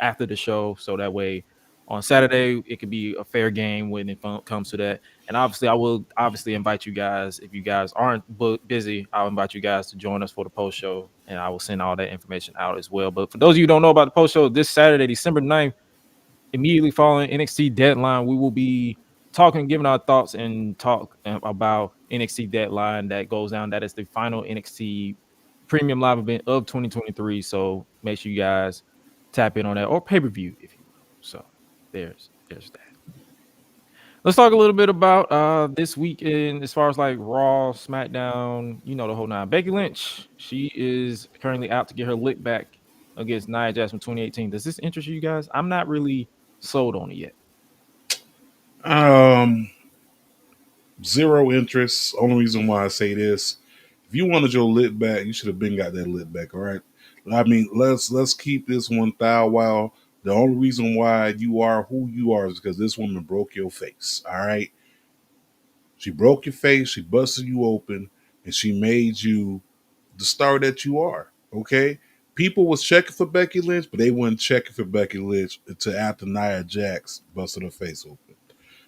Speaker 2: after the show, so that way on Saturday it could be a fair game when it comes to that. And obviously, I will obviously invite you guys, if you guys aren't busy, I'll invite you guys to join us for the post show, and I will send all that information out as well. But for those of you who don't know about the post show, this Saturday, December 9th, immediately following NXT Deadline, we will be talking, giving our thoughts, and talk about NXT Deadline that goes down. That is the final NXT premium live event of 2023. So make sure you guys tap in on that, or pay per view, if you will. So there's that. Let's talk a little bit about this weekend as far as like Raw, SmackDown, the whole nine. Becky Lynch, she is currently out to get her lick back against Nia Jax from 2018. Does this interest you guys? I'm not really sold on it yet.
Speaker 4: Um, Zero interest. Only reason why I say this, if you wanted your lit back, you should have been got that lit back. All right. I mean, let's keep this one thou while. The only reason why you are who you are is because this woman broke your face. All right. She broke your face. She busted you open, and she made you the star that you are. Okay. People was checking for Becky Lynch, but they weren't checking for Becky Lynch until after Nia Jax busted her face open.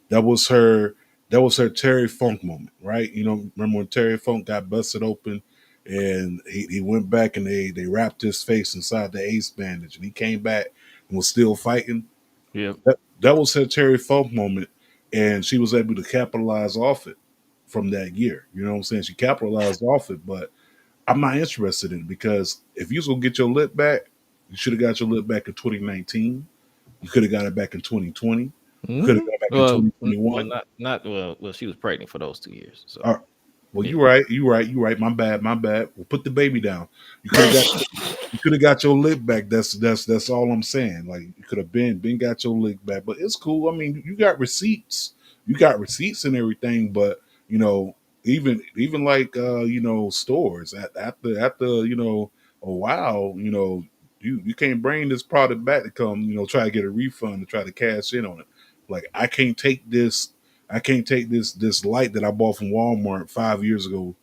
Speaker 4: That was her. That was her Terry Funk moment, right? Remember when Terry Funk got busted open, and he went back and they wrapped his face inside the ace bandage, and he came back and was still fighting.
Speaker 2: Yep.
Speaker 4: That was her Terry Funk moment, and she was able to capitalize off it from that year. You know what I'm saying? She capitalized off it, but I'm not interested in it because if you was gonna get your lip back, you should have got your lip back in 2019. You could have got it back in 2020. You could have got it back in
Speaker 2: Well, well,
Speaker 4: 2021.
Speaker 2: not well. Well, she was pregnant for those 2 years. So
Speaker 4: All right. Well,
Speaker 2: yeah.
Speaker 4: you're right. You're right. My bad. Well, put the baby down. You could have got you could have got your lick back. That's all I'm saying. Like you could have been got your lick back. But it's cool. I mean, you got receipts. You got receipts and everything. But even like stores after a while, you can't bring this product back to come try to get a refund to try to cash in on it. Like I can't take this light that I bought from Walmart 5 years ago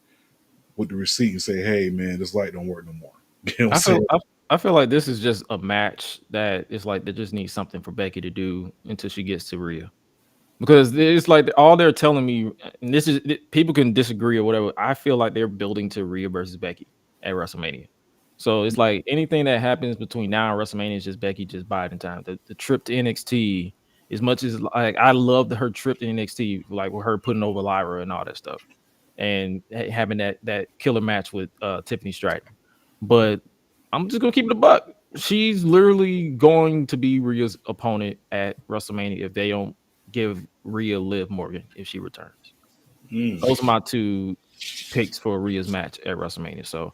Speaker 4: with the receipt and say, hey man, this light don't work no more. You know what I'm
Speaker 2: I feel
Speaker 4: saying?
Speaker 2: I, I feel like this is just a match that is like they just need something for Becky to do until she gets to Rhea. Because it's like all they're telling me, and people can disagree or whatever. I feel like they're building to Rhea versus Becky at WrestleMania. So it's like anything that happens between now and WrestleMania is just Becky just biding time. The trip to NXT, as much as like I loved her trip to NXT, like with her putting over Lyra and all that stuff, and having that killer match with Tiffany Stratton. But I'm just gonna keep it a buck. She's literally going to be Rhea's opponent at WrestleMania if they don't give Rhea Liv Morgan if she returns.
Speaker 4: Mm.
Speaker 2: Those are my two picks for Rhea's match at WrestleMania. So,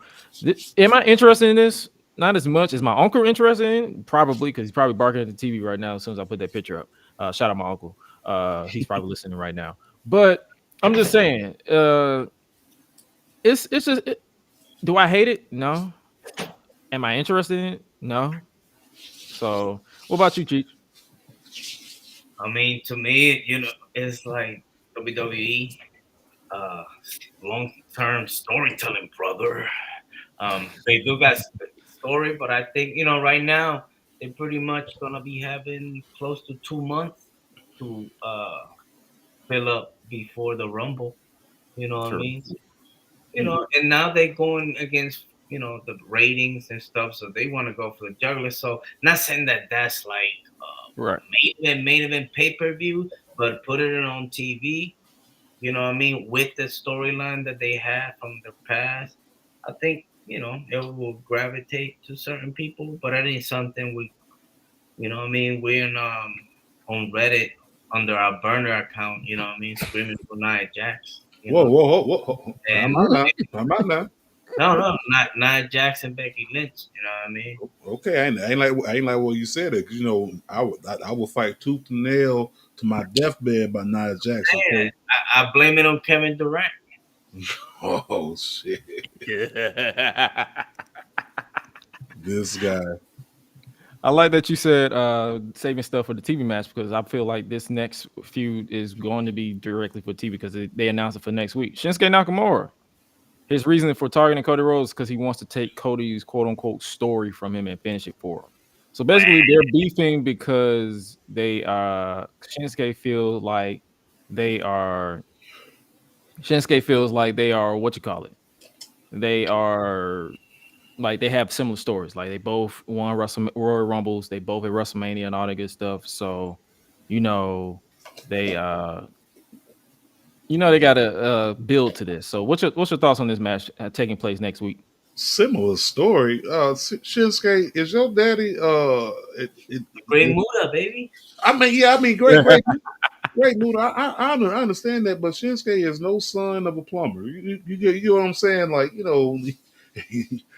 Speaker 2: am I interested in this? Not as much as my uncle interested in, probably because he's probably barking at the TV right now as soon as I put that picture up. Shout out my uncle. He's probably listening right now. But I'm just saying, it's just. Do I hate it? No. Am I interested in it? No. So, what about you, Cheech?
Speaker 3: I mean, to me, it's like WWE, uh, long-term storytelling, brother. They do got story, but I think right now they're pretty much gonna be having close to 2 months to fill up before the Rumble. You know what I
Speaker 2: True.
Speaker 3: mean?
Speaker 4: Mm.
Speaker 3: And now they're going against the ratings and stuff, so they want to go for the juggler. So not saying that that's like
Speaker 2: Right.
Speaker 3: main event pay-per-view, but put it on TV. You know what I mean? With the storyline that they had from the past, I think it will gravitate to certain people. But that ain't something what I mean. We're on Reddit under our burner account. You know what I mean? Screaming for Nia Jax.
Speaker 4: Whoa, whoa, whoa, whoa, whoa. Time
Speaker 3: And
Speaker 4: out now. Time out now.
Speaker 3: no, not Nia Jax and Becky Lynch. You know what I mean?
Speaker 4: Okay, I ain't like what you said it, 'cause, I will fight tooth and nail to my deathbed by Nia Jax.
Speaker 3: Man,
Speaker 4: Okay.
Speaker 3: I blame it on Kevin Durant.
Speaker 4: Oh shit,
Speaker 2: Yeah.
Speaker 4: this guy.
Speaker 2: I like that you said saving stuff for the TV match because I feel like this next feud is going to be directly for TV because they announced it for next week. Shinsuke Nakamura. His reason for targeting Cody Rhodes is because he wants to take Cody's quote unquote story from him and finish it for him. So basically, they're beefing because Shinsuke feels like they are what you call it. They are like they have similar stories. Like they both won Royal Rumbles, they both at WrestleMania and all that good stuff. So, you know, they they gotta build to this. So what's your thoughts on this match taking place next week?
Speaker 4: Similar story. Shinsuke, is your daddy?
Speaker 3: Great Muda, baby.
Speaker 4: I mean, yeah, I mean, great noodle. I understand that, but Shinsuke is no son of a plumber. You know what I'm saying? Like,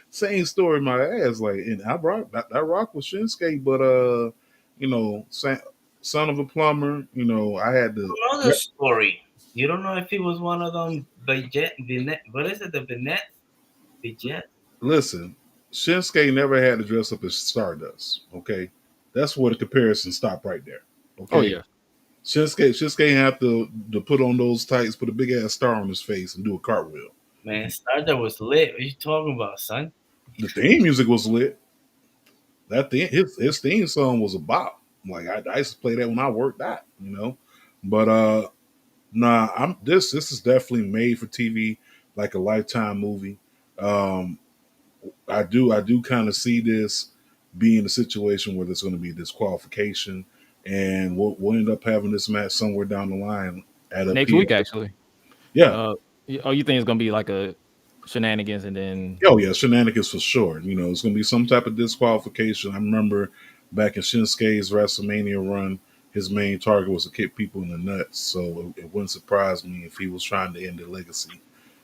Speaker 4: same story my ass. Like, and I rock with Shinsuke, but son of a plumber. I had to.
Speaker 3: Another story. You don't know if he was one of them Vignette. What is it? The Vignette? Vignette?
Speaker 4: Listen, Shinsuke never had to dress up as Stardust. Okay, that's where the comparison stopped right there.
Speaker 2: Oh
Speaker 4: Okay,
Speaker 2: yeah.
Speaker 4: Shinsuke have to put on those tights, put a big ass star on his face, and do a cartwheel.
Speaker 3: Man, Starter was lit. What you talking about, son?
Speaker 4: The theme music was lit. His theme song was a bop. Like I used to play that when I worked out. But nah, this is definitely made for TV, like a Lifetime movie. Um, I do kind of see this being a situation where there's going to be disqualification, and we'll end up having this match somewhere down the line at a
Speaker 2: Next
Speaker 4: P.
Speaker 2: week actually.
Speaker 4: Yeah.
Speaker 2: Uh you think it's gonna be like a shenanigans and then
Speaker 4: Oh yeah, shenanigans for sure. It's going to be some type of disqualification. I remember back in Shinsuke's WrestleMania run, his main target was to kick people in the nuts. So it wouldn't surprise me if he was trying to end the legacy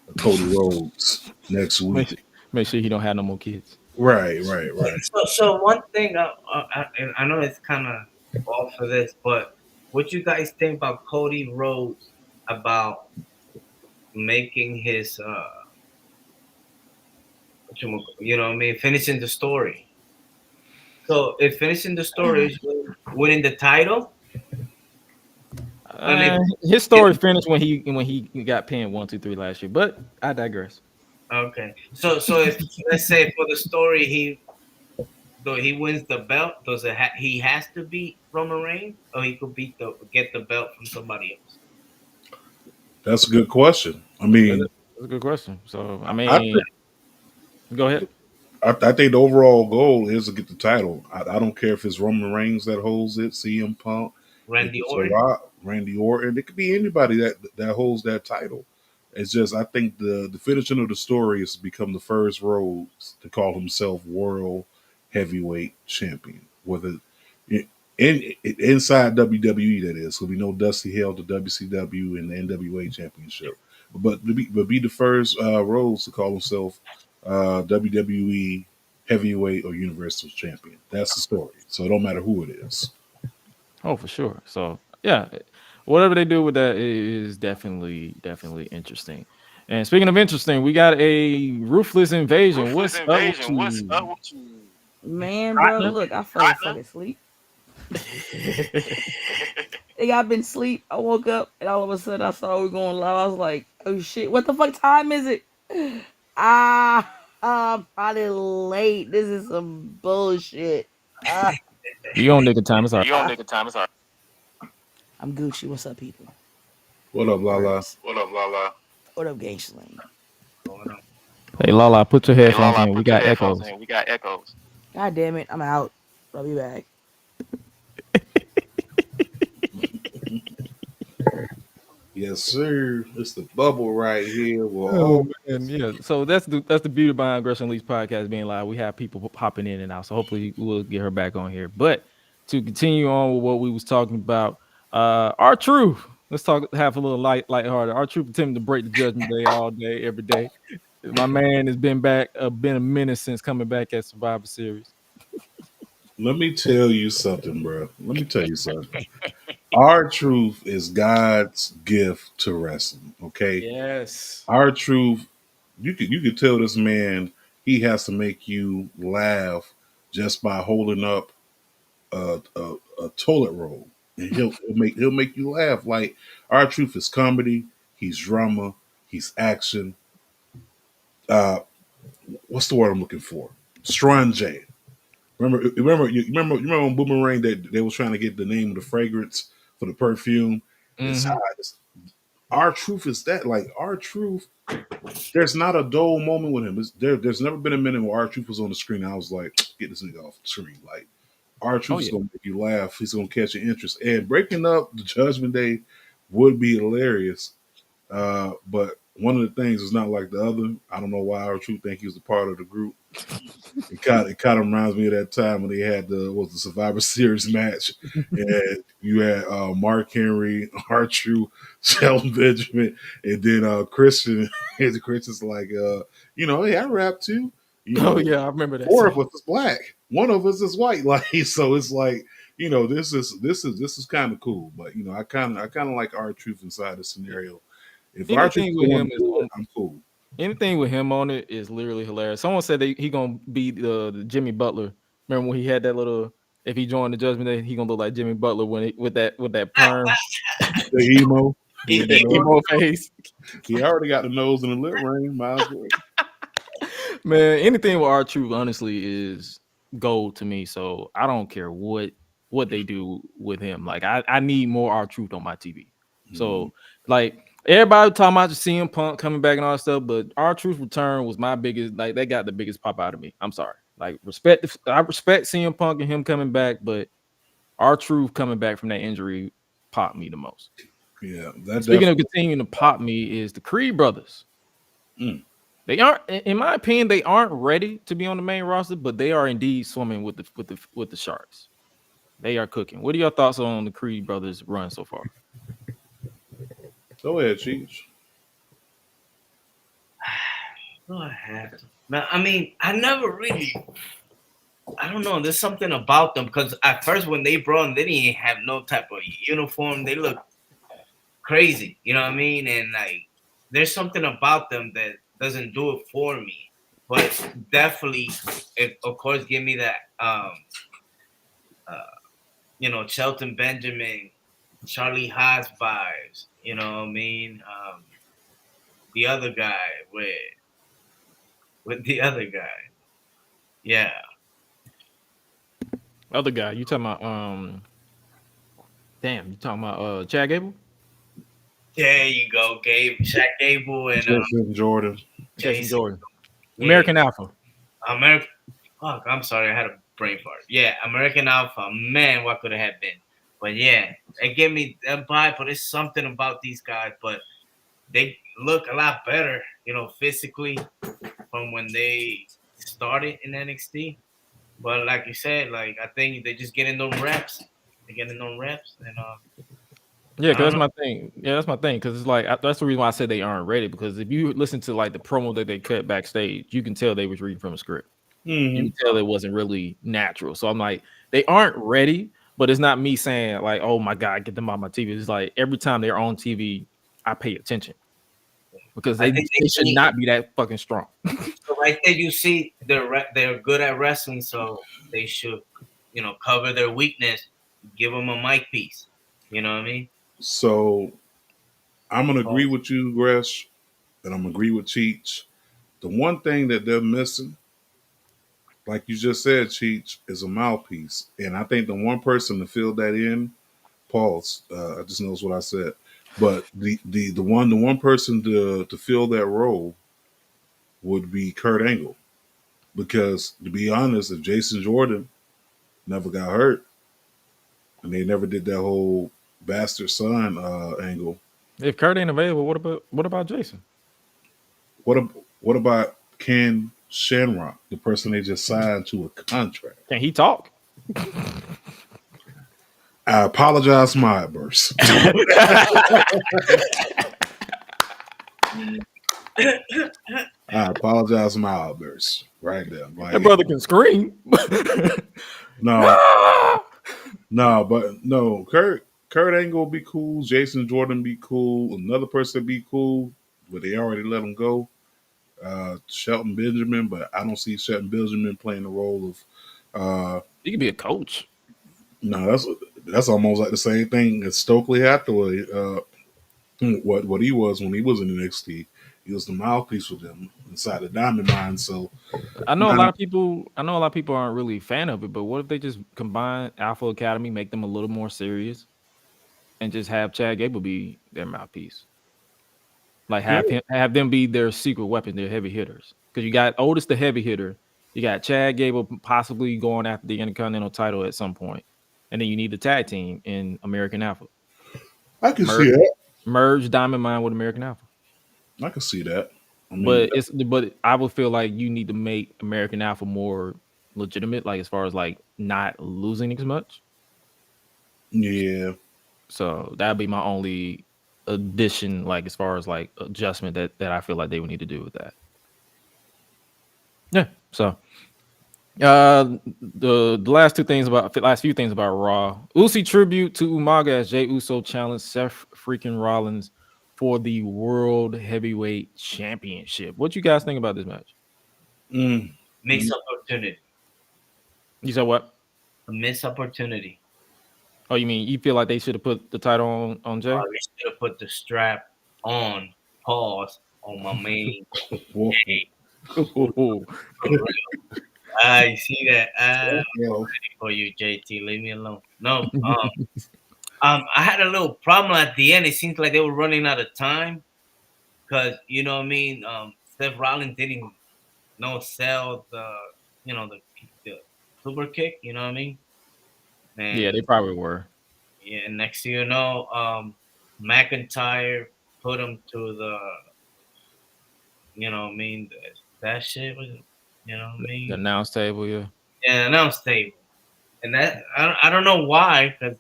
Speaker 4: of Cody Rhodes next
Speaker 2: make
Speaker 4: week.
Speaker 2: sure, make sure he don't have no more kids.
Speaker 4: Right, right, right.
Speaker 3: So one thing and I know it's kind of off for this, but what you guys think about Cody Rhodes about making his you know what I mean, finishing the story. So if finishing the story is winning the title, and if
Speaker 2: His
Speaker 3: yeah,
Speaker 2: story finished when he got pinned 1, 2, 3 last year, but I digress.
Speaker 3: okay. So if let's say for the story though he wins the belt, does he has to beat Roman Reigns, or he could get the belt from somebody else?
Speaker 4: That's a good question. I
Speaker 2: That's
Speaker 4: mean,
Speaker 2: a good question. So I
Speaker 4: I
Speaker 2: mean,
Speaker 4: think
Speaker 2: go ahead.
Speaker 4: I think the overall goal is to get the title. I don't care if it's Roman Reigns that holds it, CM Punk, if
Speaker 3: Randy
Speaker 4: it's a
Speaker 3: Orton.
Speaker 4: Rock, Randy Orton. It could be anybody that holds that title. It's just I think the finishing of the story is to become the first Rhodes to call himself World Heavyweight Champion. Whether inside WWE that is, so we know Dusty held the WCW and the NWA Championship, but be the first Rhodes to call himself WWE Heavyweight or Universal Champion. That's the story. So it don't matter who it is.
Speaker 2: Oh, for sure. So yeah, whatever they do with that is definitely interesting. And speaking of interesting, we got a ruthless invasion.
Speaker 6: Ruthless
Speaker 2: What's up with
Speaker 6: invasion. What's
Speaker 2: you,
Speaker 6: up with you?
Speaker 1: Man, bro,
Speaker 2: partner?
Speaker 1: look, I fell the fucking asleep. Think I've been asleep. I woke up and all of a sudden I saw we going live. I was like, oh shit, what the fuck time is it? I'm probably late. This is some bullshit. Ah,
Speaker 2: You on nigga time? It's all
Speaker 6: You on nigga time? It's all right.
Speaker 1: I'm Gucci. What's up, people?
Speaker 4: What up, Lala?
Speaker 1: Words.
Speaker 6: What up, Lala?
Speaker 1: What up, Gangsta Lane?
Speaker 3: Going on.
Speaker 2: right. Hey Lala, put your
Speaker 6: Hey,
Speaker 2: headphones
Speaker 6: Lala,
Speaker 2: in. We
Speaker 6: put your
Speaker 2: got
Speaker 6: headphones
Speaker 2: echoes.
Speaker 6: in. We got echoes.
Speaker 1: God damn it, I'm out. I'll be back.
Speaker 4: Yes, sir. It's the bubble right here. Well,
Speaker 2: Oh
Speaker 4: oh,
Speaker 2: man, yeah. So that's the beauty behind Gresh Unleashed podcast being live. We have people popping in and out. So hopefully we'll get her back on here. But to continue on with what we was talking about, our truth. Let's talk have a little lighthearted. Our truth attempting to break the judgment day all day, every day. My man has been back, been a minute since coming back at Survivor Series.
Speaker 4: let me tell you something, bro. Let me tell you something. Our truth is God's gift to wrestling. Okay,
Speaker 2: Yes.
Speaker 4: our truth. You could tell this man he has to make you laugh just by holding up a toilet roll, and he'll make you laugh. Like our truth is comedy. He's drama. He's action. Uh, what's the word I'm looking for? Strange. Remember on Boomerang that they was trying to get the name of the fragrance for the perfume. It's
Speaker 2: Mhm.
Speaker 4: our truth is that like our truth. There's not a dull moment with him. There's never been a minute where our truth was on the screen. And I was like, get this nigga off the screen. Like our
Speaker 2: Oh
Speaker 4: truth is
Speaker 2: yeah.
Speaker 4: gonna make you laugh. He's gonna catch your interest. And breaking up the Judgment Day would be hilarious. But one of the things is not like the other. I don't know why our truth think he was a part of the group. It kind of reminds me of that time when they had the Survivor Series match, and you had Mark Henry, R-Truth, Shelton Benjamin, and then Christian. And Christian's like, hey, I rap too. You
Speaker 2: Oh
Speaker 4: know,
Speaker 2: yeah, I remember that
Speaker 4: four
Speaker 2: scene.
Speaker 4: of us is black, one of us is white. Like, so it's like, this is kind of cool. But I kind of like R-Truth inside the scenario. If R-Truth
Speaker 2: Anything with
Speaker 4: don't want
Speaker 2: him
Speaker 4: to
Speaker 2: is
Speaker 4: do it,
Speaker 2: on
Speaker 4: I'm cool.
Speaker 2: anything with him on it is literally hilarious. Someone said he gonna be the Jimmy Butler. Remember when he had that little? If he joined the Judgment Day, he gonna look like Jimmy Butler when with that perm,
Speaker 4: The emo with the
Speaker 2: that
Speaker 3: Emo.
Speaker 4: nose.
Speaker 2: emo face.
Speaker 4: He already got the nose and the lip ring. Might as well.
Speaker 2: Man, anything with R Truth honestly is gold to me. So I don't care what they do with him. Like I need more R Truth on my TV.
Speaker 4: Mhm.
Speaker 2: So like everybody talking about the CM Punk coming back and all that stuff, but R Truth return was my biggest. Like they got the biggest pop out of me. I'm sorry. Like I respect CM Punk and him coming back, but R Truth coming back from that injury popped me the most.
Speaker 4: Yeah, that
Speaker 2: Speaking of
Speaker 4: definitely.
Speaker 2: continuing to pop me is the Creed brothers.
Speaker 4: Mm.
Speaker 2: They aren't, in my opinion, they aren't ready to be on the main roster, but they are indeed swimming with the sharks. They are cooking. What are your thoughts on the Creed brothers' run so far?
Speaker 4: Go ahead, Cheech.
Speaker 3: Oh, I have to. Man, I mean, I never really. I don't know. There's something about them because at first when they brought them, they didn't have no type of uniform. They look crazy. You know what I mean? And like there's something about them that doesn't do it for me. But definitely, it, of course, give me that uh, Shelton Benjamin, Charlie Haas vibes. You know what I mean? The other guy with the other guy. Yeah.
Speaker 2: Other guy, you talking about damn, you talking about Chad Gable?
Speaker 3: There you go, Gabe, Shaq Gable, and
Speaker 4: Jason Jordan.
Speaker 2: Jason
Speaker 3: Jason.
Speaker 2: Jordan.
Speaker 3: Yeah,
Speaker 2: American Alpha.
Speaker 3: American. Fuck, I'm sorry, I had a brain fart. Yeah, American Alpha. Man, what could it have been? But yeah, it gave me that vibe. But there's something about these guys. But they look a lot better, physically from when they started in NXT. But like you said, like I think they just getting those reps. They're getting those reps, and
Speaker 2: Yeah,
Speaker 3: I
Speaker 2: because
Speaker 3: don't
Speaker 2: that's
Speaker 3: know.
Speaker 2: my thing. Yeah, that's my thing. Because it's like that's the reason why I said they aren't ready. Because if you listen to like the promo that they cut backstage, you can tell they was reading from a script. You
Speaker 4: Mm-hmm.
Speaker 2: can tell it wasn't really natural. So I'm like, they aren't ready. But it's not me saying like, oh my god, get them on my TV. It's like every time they're on TV, I pay attention because
Speaker 3: I
Speaker 2: they
Speaker 3: think
Speaker 2: they should
Speaker 3: they
Speaker 2: not be that fucking strong.
Speaker 3: so right there you see they're good at wrestling, so they should cover their weakness, give them a mic piece. You know what I mean?
Speaker 4: So I'm gonna agree
Speaker 3: Oh,
Speaker 4: with you, Gresh, and I'm gonna agree with Cheech. The one thing that they're missing, like you just said, Cheech, is a mouthpiece. And I think the one person to fill that in, pause, I just knows what I said. But the one person to fill that role would be Kurt Angle. Because to be honest, if Jason Jordan never got hurt and they never did that whole bastard son angle,
Speaker 2: If Kurt ain't available, what about Jason?
Speaker 4: what what about Ken Shamrock, the person they just signed to a contract?
Speaker 2: Can he talk?
Speaker 4: I apologize, my outburst. I apologize, my outburst. Right there,
Speaker 2: That
Speaker 4: like
Speaker 2: brother can scream.
Speaker 4: no, no, but no. Kurt Angle be cool. Jason Jordan be cool. Another person be cool, but they already let him go. Shelton Benjamin, but I don't see Shelton Benjamin playing the role of.
Speaker 2: He could be a coach.
Speaker 4: No, that's almost like the same thing as Stokely Hathaway. What he was when he was in NXT, he was the mouthpiece for them inside the Diamond Mine. So
Speaker 2: I know a
Speaker 4: now,
Speaker 2: lot of people. I know a lot of people aren't really a fan of it, but what if they just combine Alpha Academy, make them a little more serious, and just have Chad Gable be their mouthpiece? Like have them be their secret weapon, their heavy hitters. Because you got Otis the heavy hitter, you got Chad Gable possibly going after the Intercontinental title at some point, and then you need the tag team in American Alpha.
Speaker 4: I can see
Speaker 2: Merge,
Speaker 4: that.
Speaker 2: merge Diamond Mine with American Alpha.
Speaker 4: I can see that. I mean,
Speaker 2: But I would feel like you need to make American Alpha more legitimate, like as far as like not losing as much.
Speaker 4: yeah,
Speaker 2: So that'd be my only addition, like as far as like adjustment that I feel like they would need to do with that. Yeah. So the last few things about Raw. Uzi tribute to Umaga as Jey Uso challenged Seth freaking Rollins for the World Heavyweight Championship. What you guys think about this match?
Speaker 4: mm,
Speaker 3: missed opportunity.
Speaker 2: You said what?
Speaker 3: A missed opportunity.
Speaker 2: Oh, you mean you feel like they should have put the title on Jay?
Speaker 3: They should have put the strap on pause on my main.
Speaker 4: whoa,
Speaker 2: Ooh.
Speaker 3: For real. I see that.
Speaker 4: whoa.
Speaker 3: For you, JT, leave me alone. No, I had a little problem at the end. It seems like they were running out of time because you know what I mean. Seth Rollins didn't sell the super kick. You know what I mean?
Speaker 2: Yeah,
Speaker 3: And
Speaker 2: they probably were.
Speaker 3: yeah, next thing you know, McIntyre put him to the what I mean that shit was you know what I
Speaker 2: The
Speaker 3: mean.
Speaker 2: announce table, yeah.
Speaker 3: Yeah, announce table, and that I don't know why because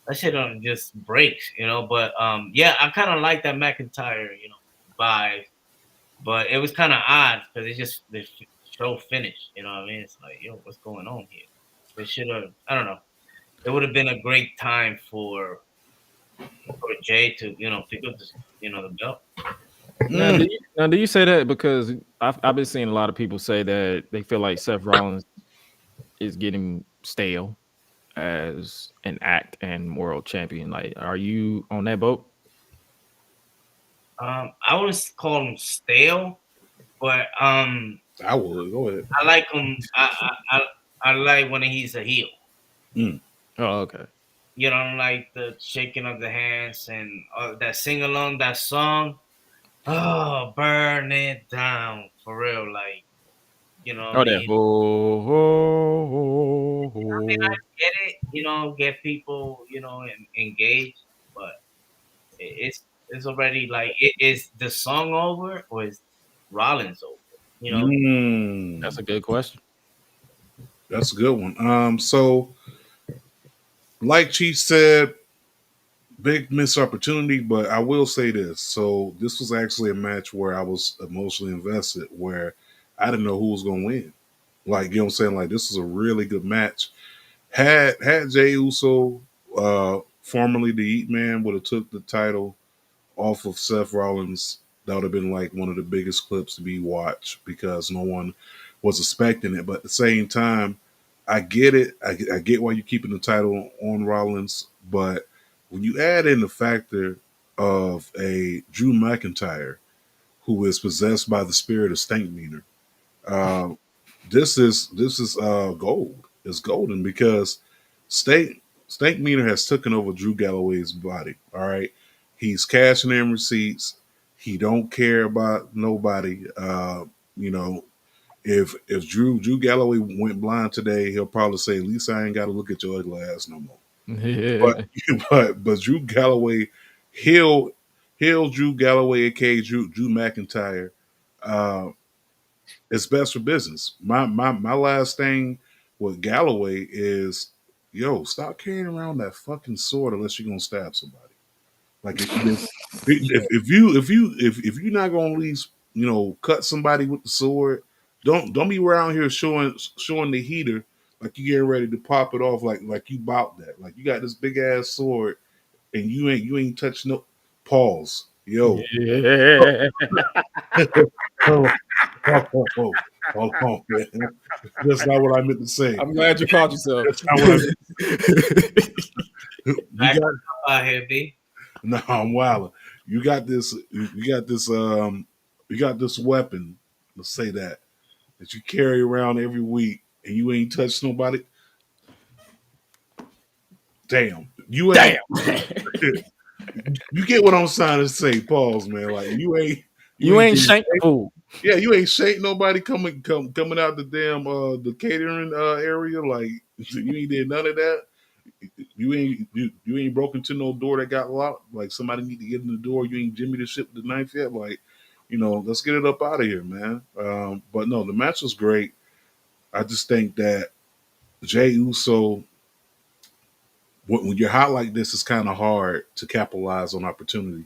Speaker 3: that shit don't just breaks, But yeah, I kind of like that McIntyre, vibe, but it was kind of odd because it just the show finished. You know what I mean? It's like, yo, what's going on here? They should have. I don't know. It would have been a great time for Jay to pick up the the belt.
Speaker 4: Mm.
Speaker 2: Now, do you say that because I've been seeing a lot of people say that they feel like Seth Rollins is getting stale as an act and world champion. Like, are you on that boat?
Speaker 3: I wouldn't call him stale, but
Speaker 4: I would go ahead.
Speaker 3: I like him. I like when he's a heel.
Speaker 4: Mm.
Speaker 2: Oh, okay.
Speaker 3: You know, like the shaking of the hands and that sing along that song. Oh, burn it down for real. Like, you know what I
Speaker 2: Oh, that.
Speaker 3: mean? I mean, I
Speaker 2: Oh,
Speaker 3: get it, get people, engaged, but it's already like, is the song over or is Rollins over? You know?
Speaker 2: that's
Speaker 4: Mm.
Speaker 2: a good question.
Speaker 4: That's a good one. So like Chief said, big missed opportunity, but I will say this. So this was actually a match where I was emotionally invested, where I didn't know who was going to win. Like, you know what I'm saying? Like, this is a really good match. Had Jey Uso, formerly the Eat Man, would have took the title off of Seth Rollins, that would have been like one of the biggest clips to be watched because no one was expecting it. But at the same time, I get it. I get why you're keeping the title on Rollins, but when you add in the factor of a Drew McIntyre who is possessed by the spirit of Stank Meaner, uh, this is gold. It's golden because Stank Meaner has taken over Drew Galloway's body. All right, he's cashing in receipts. He don't care about nobody. You know, if Drew Galloway went blind today, he'll probably say, "At least I ain't got to look at your ugly ass no more." But
Speaker 2: Yeah.
Speaker 4: but Drew Galloway, he'll Drew Galloway, aka Drew McIntyre. Uh, it's best for business. My last thing with Galloway is, yo, stop carrying around that fucking sword unless you're gonna stab somebody. Like if you're not gonna at least cut somebody with the sword, don't be around here showing the heater like you getting ready to pop it off like you bought that. Like you got this big ass sword and you ain't touching no pause. Yo.
Speaker 2: Yeah.
Speaker 4: Oh, oh, hold on, man. That's not what I meant to say.
Speaker 2: I'm glad you caught yourself.
Speaker 4: That's not what I meant. You
Speaker 3: Back
Speaker 4: got
Speaker 3: up out here, B.
Speaker 4: no. I'm wild. You got this. You got this. You got this weapon. Let's say that you carry around every week, and you ain't touched nobody. Damn, you ain't.
Speaker 2: Damn.
Speaker 4: You get what I'm trying to say. Pause, man. Like you
Speaker 2: You
Speaker 4: ain't
Speaker 2: ain't
Speaker 4: been.
Speaker 2: shanked the fool.
Speaker 4: Yeah, you ain't shake nobody coming out the damn the catering area. Like you ain't did none of that. You ain't broken to no door that got locked. Like somebody need to get in the door. You ain't Jimmy the ship with the knife yet. Like, let's get it up out of here, man. But no, the match was great. I just think that Jey Uso, when you're hot like this, it's kind of hard to capitalize on opportunity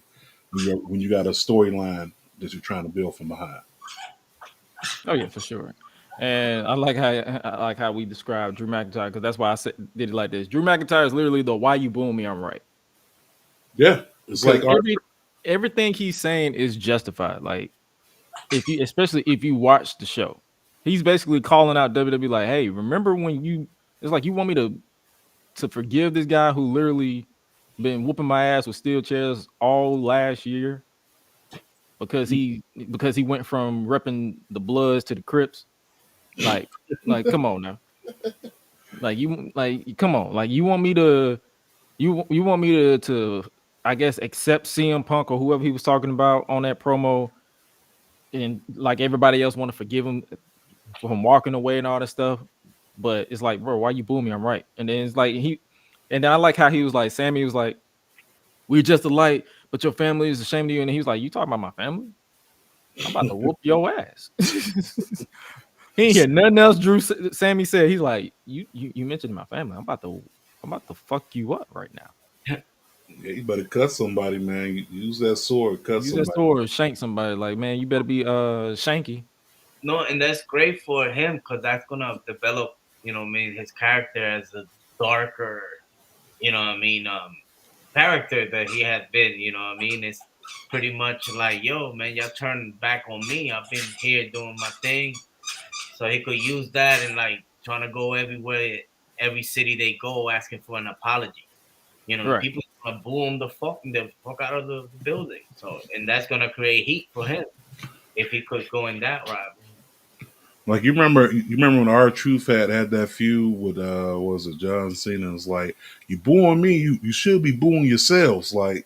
Speaker 4: when you got a storyline that you're trying to build from behind.
Speaker 2: Oh yeah, for sure. And I like how we described Drew McIntyre because that's why I said did it like this. Drew McIntyre is literally the "Why you booing me? I'm right."
Speaker 4: Yeah, it's
Speaker 2: Because
Speaker 4: like art.
Speaker 2: everything he's saying is justified. Like especially if you watch the show, he's basically calling out WWE like, "Hey, remember when you?" It's like you want me to forgive this guy who literally been whooping my ass with steel chairs all last year because he went from repping the Bloods to the Crips. Like, come on now. Come on. Like you want me to you want me to I guess accept CM Punk or whoever he was talking about on that promo and like everybody else want to forgive him from walking away and all that stuff. But it's like, bro, why you boo me? I'm right. And then it's like and then I like how he was like, Sammy was like, we're just alike, but your family is ashamed of you. And he was like, you talking about my family? I'm about to whoop your ass. He ain't hear nothing else. Sammy said, he's like, you mentioned my family. I'm about to fuck you up right now.
Speaker 4: Yeah, you better cut somebody, man. Use that sword, cut
Speaker 2: Use that
Speaker 4: somebody.
Speaker 2: sword or shank somebody. Like, man, you better be shanky.
Speaker 3: No, and that's great for him because that's gonna develop, his character as a darker, character that he has been. You know what I mean? It's pretty much like, yo, man, y'all turn back on me. I've been here doing my thing. So he could use that and like trying to go everywhere, every city they go, asking for an apology. The
Speaker 2: Right.
Speaker 3: people gonna boo him the fuck out of the building. So, and that's gonna create heat for him if he could go in that route.
Speaker 4: Like you remember when our Truth had that feud with what was it, John Cena? It's like, you booing me, you should be booing yourselves. Like,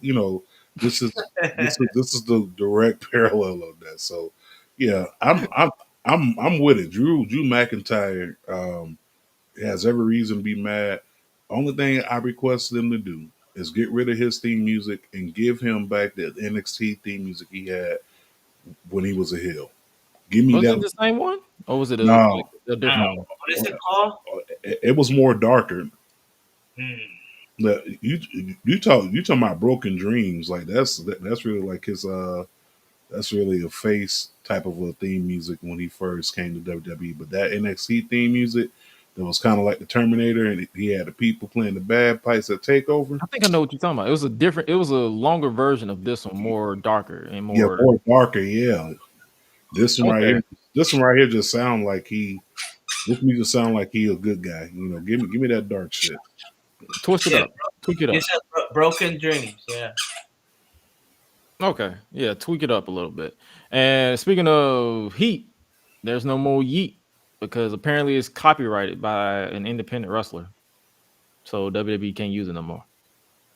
Speaker 4: this is this is the direct parallel of that. So yeah, I'm with it. Drew McIntyre has every reason to be mad. Only thing I requested him to do is get rid of his theme music and give him back the NXT theme music he had when he was a heel. Give me
Speaker 2: Was it
Speaker 4: that.
Speaker 2: the same one, or was it like
Speaker 4: No,
Speaker 2: a
Speaker 3: Uh,
Speaker 2: different one?
Speaker 3: what is it called?
Speaker 4: it was more darker.
Speaker 3: Hmm.
Speaker 4: You talking about Broken Dreams? Like that's really like his that's really a face type of a theme music when he first came to WWE. But that NXT theme music that was kind of like the Terminator, and he had the people playing the bad pipes at Takeover.
Speaker 2: I think I know what you're talking about. It was a different. It was a longer version of this one, more darker and
Speaker 4: Yeah,
Speaker 2: more.
Speaker 4: more darker. Yeah, this one right
Speaker 2: Okay,
Speaker 4: here. This one right here just sound like he. This music sound like he a good guy. Give me that dark shit.
Speaker 2: twist it
Speaker 3: Yeah,
Speaker 2: up, tweak it
Speaker 3: he
Speaker 2: up.
Speaker 3: said Broken Dreams. Yeah.
Speaker 2: Okay, yeah, tweak it up a little bit. And speaking of heat, there's no more yeet because apparently it's copyrighted by an independent wrestler, so WWE can't use it no more.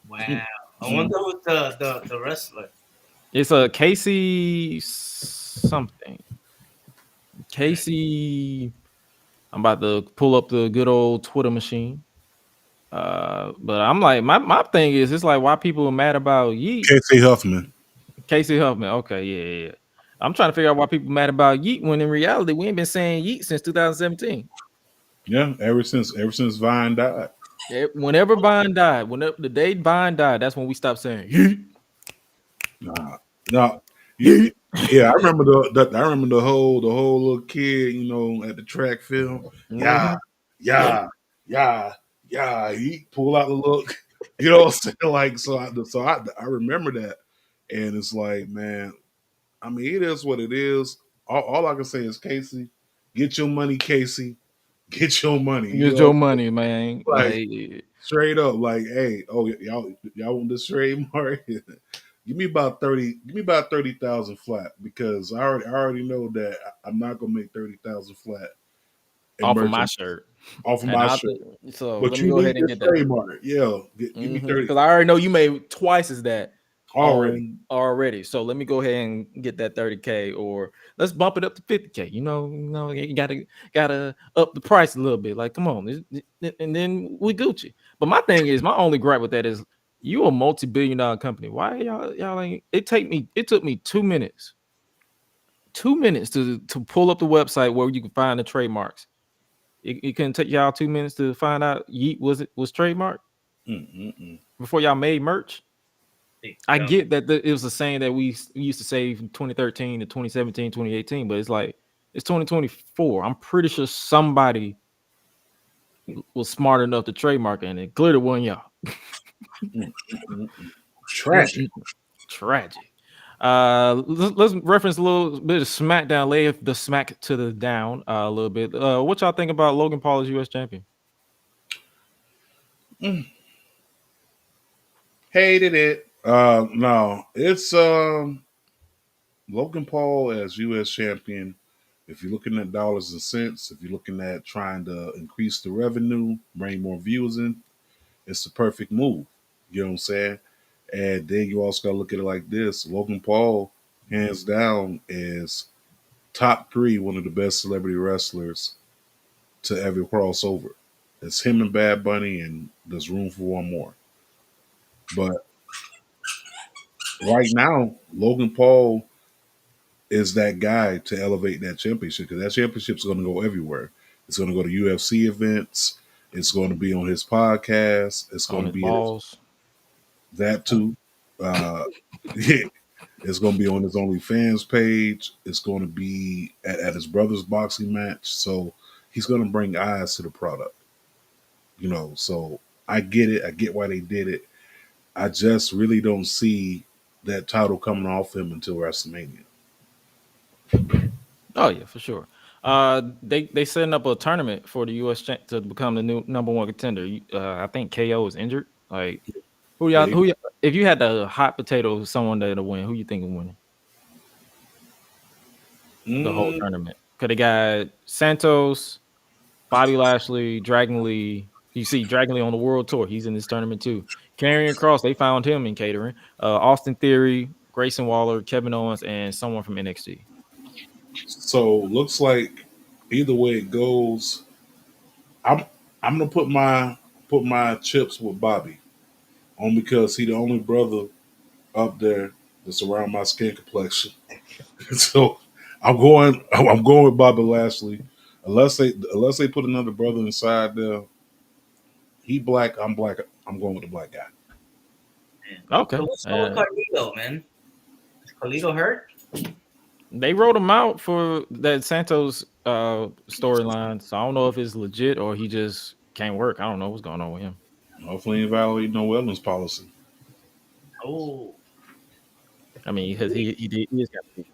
Speaker 3: Wow. I wonder who's the wrestler.
Speaker 2: It's a Casey something. Casey. I'm about to pull up the good old Twitter machine. But I'm like, my thing is, it's like why people are mad about Yeet.
Speaker 4: Casey Huffman.
Speaker 2: Casey Huffman. Okay, yeah. I'm trying to figure out why people mad about Yeet when in reality we ain't been saying Yeet since 2017.
Speaker 4: Yeah, ever since Vine died.
Speaker 2: Whenever Vine died, whenever the day Vine died, that's when we stopped saying Yeet.
Speaker 4: Nah, no, you,
Speaker 2: Yeet.
Speaker 4: yeah, I remember the whole little kid, at the track film. Yeah,
Speaker 2: Mhm.
Speaker 4: yeah, yeah, yeah. He pull out the look, you know what I'm saying? Like, so I remember that, and it's like, man, I mean, it is what it is. All I can say is, Casey, get your money, Casey, get your money.
Speaker 2: Get your money, man.
Speaker 4: Like,
Speaker 2: Like
Speaker 4: straight up, like, hey, oh, y'all want this trademark? Give me about 30. Give me about 30,000 flat, because I already know that I'm not gonna make 30,000 flat in
Speaker 2: off of my
Speaker 4: merchandise
Speaker 2: shirt.
Speaker 4: off of
Speaker 2: And
Speaker 4: my
Speaker 2: I
Speaker 4: shirt.
Speaker 2: think so.
Speaker 4: But
Speaker 2: Let me
Speaker 4: you
Speaker 2: go
Speaker 4: need
Speaker 2: ahead and
Speaker 4: this
Speaker 2: get that.
Speaker 4: trademark. Yeah, give me 30
Speaker 2: Because I already know you made twice as that
Speaker 4: already.
Speaker 2: on already. So let me go ahead and get that 30K, or let's bump it up to 50K. You gotta up the price a little bit. Like, come on, and then we Gucci. But my thing is, my only gripe with that is you a multi-billion-dollar company. Why y'all ain't it took me 2 minutes. 2 minutes to pull up the website where you can find the trademarks. It couldn't take y'all 2 minutes to find out Yeet was trademarked
Speaker 4: Mm-mm-mm.
Speaker 2: before y'all made merch.
Speaker 3: They
Speaker 2: I
Speaker 3: dumb.
Speaker 2: get that it was a saying that we used to say from 2013 to 2017, 2018, but it's like it's 2024. I'm pretty sure somebody was smart enough to trademark it, and it clearly wasn't y'all.
Speaker 4: Mm-mm-mm.
Speaker 2: Mm,
Speaker 4: Tragic.
Speaker 2: mm, Tragic. Let's reference a little bit of SmackDown, lay the smack to the down a little bit. What y'all think about Logan Paul as U.S. champion?
Speaker 4: Mm. Hated it. No, it's Logan Paul as U.S. champion. If you're looking at dollars and cents, if you're looking at trying to increase the revenue, bring more viewers in, it's the perfect move. You know what I'm saying? And then you also got to look at it like this: Logan Paul, hands down, is top three, one of the best celebrity wrestlers to ever cross over. It's him and Bad Bunny, and there's room for one more. But right now, Logan Paul is that guy to elevate that championship, because that championship's going to go everywhere. It's going to go to UFC events. It's going to be on his podcast. It's going
Speaker 2: On
Speaker 4: to
Speaker 2: his
Speaker 4: be at
Speaker 2: balls.
Speaker 4: that too. Yeah, it's going to be on his OnlyFans page. It's going to be at his brother's boxing match. So he's going to bring eyes to the product. So I get it. I get why they did it. I just really don't see. that title coming off him until WrestleMania.
Speaker 2: Oh yeah, for sure. They setting up a tournament for the to become the new number one contender. I think KO is injured. Like
Speaker 4: Yeah,
Speaker 2: if you had the hot potato someone that to win, who you think will win the whole
Speaker 4: mm,
Speaker 2: tournament? Cause they got Santos, Bobby Lashley, Dragon Lee. You see Dragon Lee on the world tour. He's in this tournament too. Karrion Cross, they found him in catering. Austin Theory, Grayson Waller, Kevin Owens, and someone from NXT.
Speaker 4: so looks like either way it goes, I'm I'm gonna put my chips with Bobby, only because he the only brother up there that's around my skin complexion. So I'm going with Bobby Lashley. Unless they put another brother inside there, he black, I'm black. I'm going with the black guy.
Speaker 2: Okay.
Speaker 3: So what's going with Carlito, man? Is Carlito hurt?
Speaker 2: They wrote him out for that Santos storyline. So I don't know if it's legit or he just can't work. I don't know what's going on with him.
Speaker 4: Hopefully, he ain't violating no wellness policy.
Speaker 3: Oh,
Speaker 2: I mean, because he is got to be.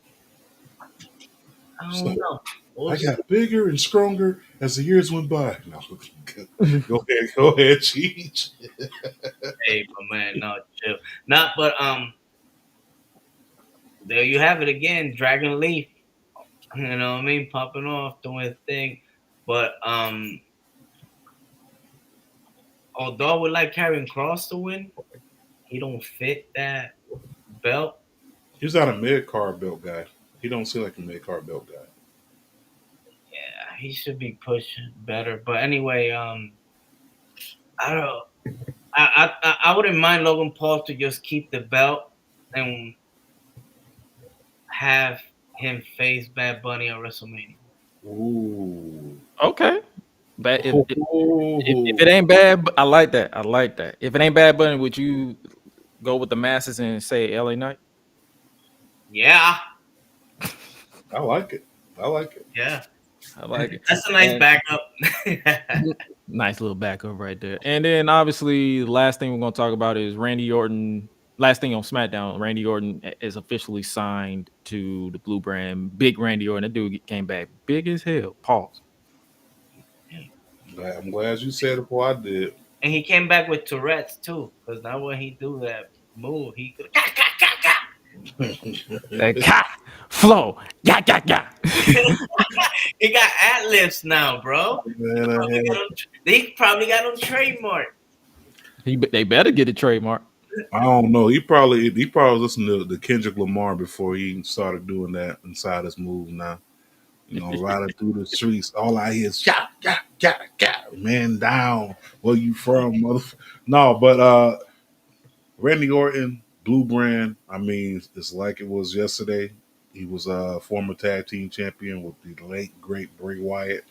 Speaker 3: I
Speaker 4: So
Speaker 3: don't know. We'll
Speaker 4: I
Speaker 3: see.
Speaker 4: got bigger and stronger as the years went by. No, go ahead, Cheech.
Speaker 3: Hey, my man, no chill. Not, but there you have it again, Dragon Leaf. You know what I mean? Popping off, doing his thing. But although I would like Karrion Cross to win, he don't fit that belt.
Speaker 4: He's not a mid card belt guy. He don't seem like a mid card belt guy.
Speaker 3: Yeah, he should be pushed better. But anyway, I don't know. I wouldn't mind Logan Paul to just keep the belt and have him face Bad Bunny on WrestleMania.
Speaker 4: Ooh.
Speaker 2: Okay. But if it
Speaker 4: Oh.
Speaker 2: ain't bad, I like that. I like that. If it ain't bad, Bunny, would you go with the masses and say LA Knight?
Speaker 3: Yeah,
Speaker 4: I like it. I like it.
Speaker 3: yeah.
Speaker 2: I like it.
Speaker 3: That's a nice
Speaker 2: And
Speaker 3: backup.
Speaker 2: nice little backup right there. And then obviously, the last thing we're going to talk about is Randy Orton. Last thing on SmackDown, Randy Orton is officially signed to the Blue Brand. Big Randy Orton. That dude came back big as hell. Pause.
Speaker 4: I'm glad you said it before I did.
Speaker 3: And he came back with Tourette's too, because now when he do that move, he could.
Speaker 2: That cat flow. Yeah, yeah, yeah.
Speaker 3: He got ad libs now, bro.
Speaker 4: Man, I had
Speaker 3: They probably got him trademark.
Speaker 2: They better get a trademark.
Speaker 4: I don't know. He probably listened to Kendrick Lamar before he started doing that inside his move now. You know, riding through the streets, all I hear is shot, man down. Where you from, mother? No, but Randy Orton, Blue Brand. I mean, it's like it was yesterday. He was a former tag team champion with the late great Bray Wyatt.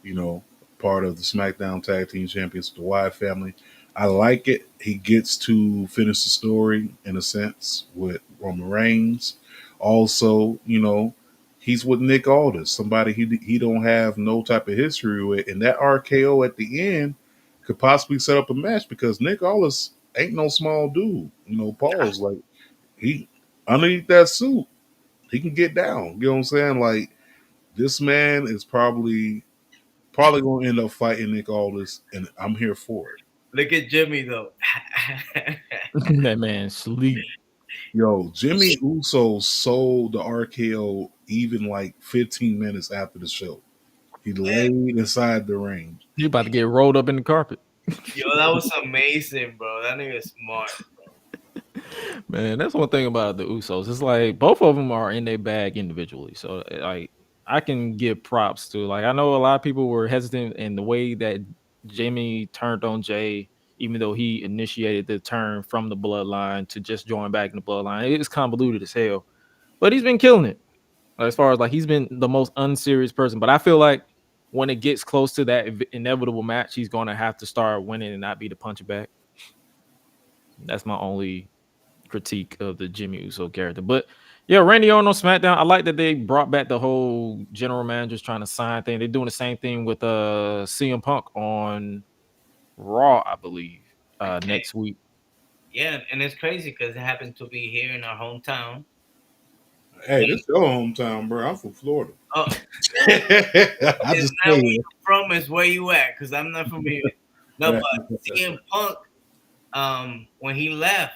Speaker 4: You know, part of the SmackDown Tag Team Champions, the Wyatt family. I like it. He gets to finish the story in a sense with Roman Reigns. Also, you know, he's with Nick Aldis, somebody he don't have no type of history with, and that RKO at the end could possibly set up a match because Nick Aldis ain't no small dude. You know, Paul's like he underneath that suit, he can get down. You know what I'm saying? Like this man is probably gonna end up fighting Nick Aldis, and I'm here for it.
Speaker 3: Look at Jimmy though.
Speaker 2: That man sleep.
Speaker 4: Yo, Jimmy Uso sold the RKO even like 15 minutes after the show. He laid inside the ring.
Speaker 2: You about to get rolled up in the carpet.
Speaker 3: Yo, that was amazing, bro. That nigga smart.
Speaker 2: Man, that's one thing about the Usos. It's like both of them are in their bag individually. So like I can give props to like I know a lot of people were hesitant in the way that Jimmy turned on Jay, even though he initiated the turn from the bloodline to just join back in the bloodline. It's convoluted as hell. But he's been killing it. As far as like he's been the most unserious person. But I feel like when it gets close to that inevitable match, he's gonna have to start winning and not be the punch back. That's my only critique of the Jimmy Uso character. But yeah, Randy Orton on SmackDown. I like that they brought back the whole general managers trying to sign thing. They're doing the same thing with CM Punk on Raw, I believe,
Speaker 3: Okay.
Speaker 2: next week.
Speaker 3: Yeah, and it's crazy because it happened to be here in our hometown.
Speaker 4: Hey, this your hometown, bro. I'm from Florida.
Speaker 3: Oh,
Speaker 4: I
Speaker 3: it's
Speaker 4: just
Speaker 3: not where
Speaker 4: saying.
Speaker 3: you're from, it's where you at, because I'm not from here. No, but CM Punk, when he left,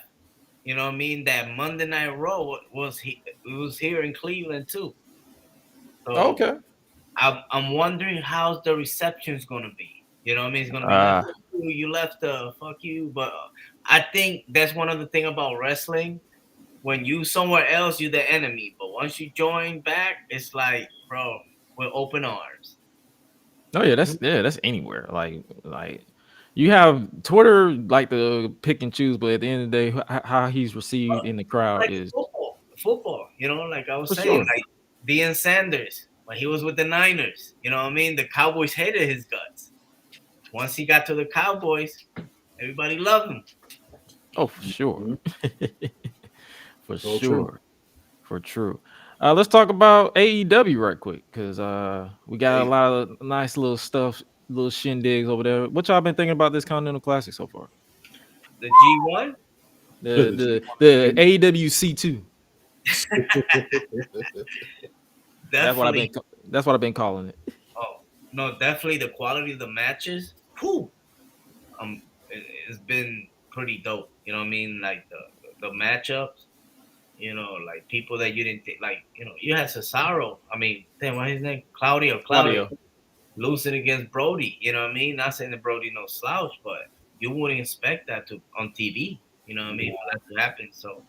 Speaker 3: you know what I mean, that Monday Night Raw was here in Cleveland too. So
Speaker 2: Okay.
Speaker 3: I'm wondering how's the reception's gonna be. You know what I mean? It's gonna be like,
Speaker 2: Uh
Speaker 3: "Ooh, you left, fuck you." But I think that's one of the thing about wrestling. When you somewhere else, you're the enemy. But once you join back, it's like, bro, with open arms.
Speaker 2: oh yeah, that's anywhere. Like you have Twitter like to pick and choose, but at the end of the day, how he's received in the crowd
Speaker 3: Like
Speaker 2: is
Speaker 3: football. You know, like I was
Speaker 2: for
Speaker 3: saying,
Speaker 2: sure.
Speaker 3: like Deion Sanders when he was with the Niners. You know what I mean? The Cowboys hated his guts. Once he got to the Cowboys, everybody loved him.
Speaker 2: Oh, for sure.
Speaker 4: Mhm.
Speaker 2: For
Speaker 4: So true.
Speaker 2: sure. For true. Let's talk about AEW right quick because we got a
Speaker 3: Hey,
Speaker 2: lot of nice little stuff, little shindigs over there. What y'all been thinking about this Continental Classic so far?
Speaker 3: the G1,
Speaker 2: The AEW C2. That's what I've been
Speaker 3: definitely.
Speaker 2: that's what I've been calling it.
Speaker 3: Oh no, definitely the quality of the matches. Whew, it's been pretty dope. You know what I mean? Like the matchups. You know, like people that you didn't think, like you had Cesaro. I mean, damn, what his name? Claudio
Speaker 2: Claudio.
Speaker 3: losing against Brody. You know what I mean? Not saying that Brody no slouch, but you wouldn't expect that to on TV. You know what I mean? For that to happen. So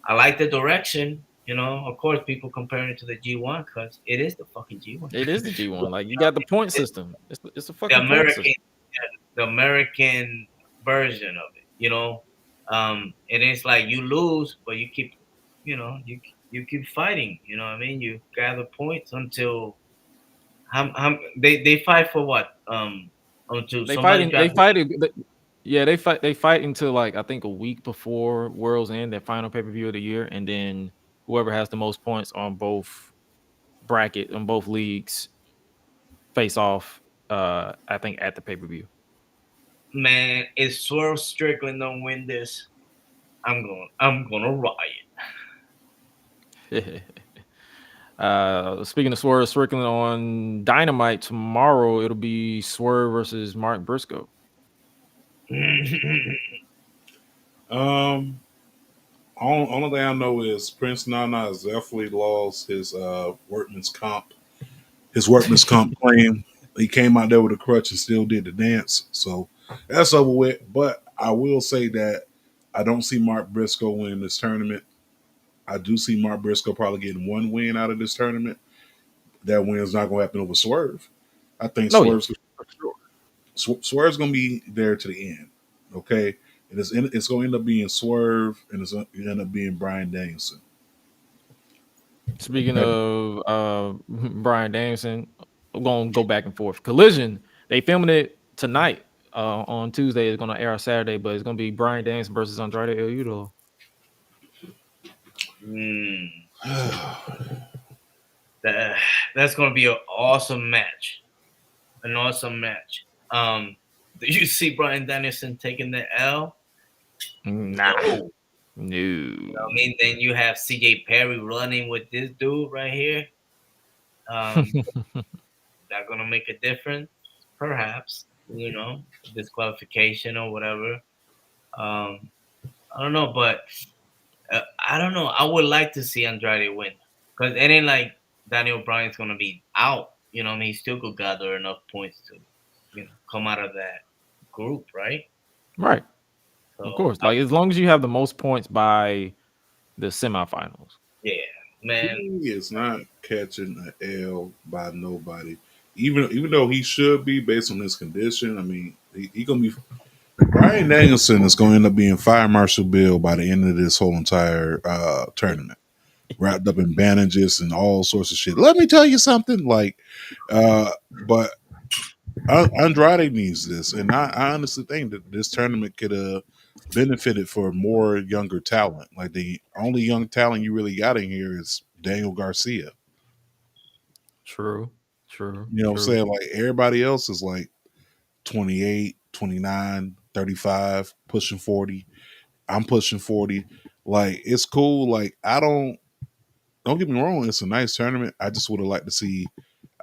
Speaker 3: I like the direction. You know, of course, people comparing it to the G1 because it is the fucking G1.
Speaker 2: It is the G1. Like you got the point system. It's a
Speaker 3: The
Speaker 2: fucking point
Speaker 3: American,
Speaker 2: system.
Speaker 3: the American version of it. You know, and it's like you lose, but you keep, you keep fighting. You know what I mean? You gather points until they fight for what? Until
Speaker 2: They
Speaker 3: somebody
Speaker 2: fighting. They
Speaker 3: drops.
Speaker 2: fight. Yeah, they fight. They fight until like I think a week before World's End, their final pay per view of the year, and then whoever has the most points on both bracket on both leagues face off. I think at the pay per view.
Speaker 3: Man, if Swerve Strickland don't win this, I'm gonna riot.
Speaker 2: Speaking of Swerve Strickland on Dynamite tomorrow, it'll be Swerve versus Mark Briscoe.
Speaker 4: Um, only thing I know is Prince Nana has definitely lost his workman's comp claim. He came out there with a crutch and still did the dance, so that's over with. But I will say that I don't see Mark Briscoe winning this tournament. I do see Mark Briscoe probably getting one win out of this tournament. That win is not going to happen over Swerve. I think
Speaker 2: Oh yeah, for sure.
Speaker 4: Swerve's going to be there to the end. Okay, it's going to end up being Swerve, and it's going to end up being Brian Danielson.
Speaker 2: Speaking
Speaker 4: Okay.
Speaker 2: of Brian Danielson, we're gonna go back and forth. Collision, they filming it tonight on Tuesday. It's gonna air on Saturday, but it's gonna be Brian Danielson versus Andrade El Idolo.
Speaker 3: Mm, that, that's gonna be an awesome match. An awesome match. Do you see Brian Danielson taking the L?
Speaker 2: Nah,
Speaker 3: No. I
Speaker 2: no.
Speaker 3: mean, then you have CJ Perry running with this dude right here. Um, that gonna make a difference, perhaps. Disqualification or whatever. Um, I don't know, but I don't know. I would like to see Andrade win because it ain't like Daniel Bryan's gonna be out. You know, what I mean, he still could gather enough points to, come out of that group, right?
Speaker 2: Right, of
Speaker 3: So,
Speaker 2: course. Like as long as you have the most points by the semifinals.
Speaker 3: yeah, man.
Speaker 4: He is not catching an L by nobody. Even though he should be based on his condition. I mean, he gonna be Brian Danielson is going to end up being Fire Marshal Bill by the end of this whole entire tournament, wrapped up in bandages and all sorts of shit. Let me tell you something, but Andrade needs this, and I honestly think that this tournament could have benefited for more younger talent. Like the only young talent you really got in here is Daniel Garcia.
Speaker 2: True, true,
Speaker 4: You know what I'm
Speaker 2: true.
Speaker 4: saying? Like everybody else is like 28, 29, 35, pushing 40. I'm pushing 40. Like it's cool. Like I don't get me wrong, it's a nice tournament. I just would have liked to see,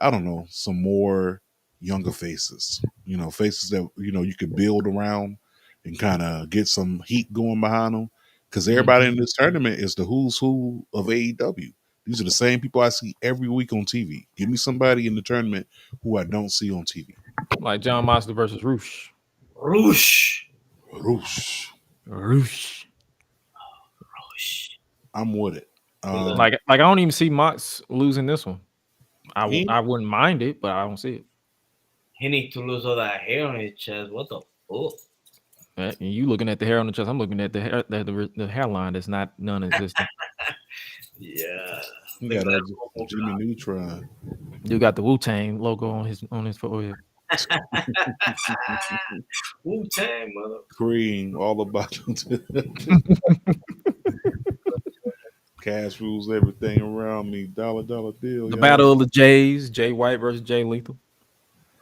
Speaker 4: I don't know, some more younger faces. You know, faces that you could build around and kind of get some heat going behind them. Because everybody in this tournament is the who's who of AEW. These are the same people I see every week on TV. Give me somebody in the tournament who I don't see on TV.
Speaker 2: Like John Moxley versus Roosh.
Speaker 3: Roosh.
Speaker 4: Roosh.
Speaker 2: Roosh.
Speaker 3: Roosh.
Speaker 4: I'm with it.
Speaker 2: Like I don't even see Mox losing this one.
Speaker 4: He-
Speaker 2: I wouldn't mind it, but I don't see it.
Speaker 3: He need to lose all that hair on his chest. What the fuck?
Speaker 2: And you looking at the hair on the chest. I'm looking at the hair, the hairline that's not non-existent.
Speaker 3: Yeah.
Speaker 4: He
Speaker 3: Look
Speaker 4: got
Speaker 3: at
Speaker 4: that
Speaker 3: that
Speaker 4: Jimmy Neutron.
Speaker 2: You got the Wu-Tang logo on his forehead.
Speaker 3: Wu-Tang, mother.
Speaker 4: Cream, all about cash rules everything around me. Dollar bill.
Speaker 2: The
Speaker 4: Y'all.
Speaker 2: Battle of the Jays, Jay White versus Jay Lethal.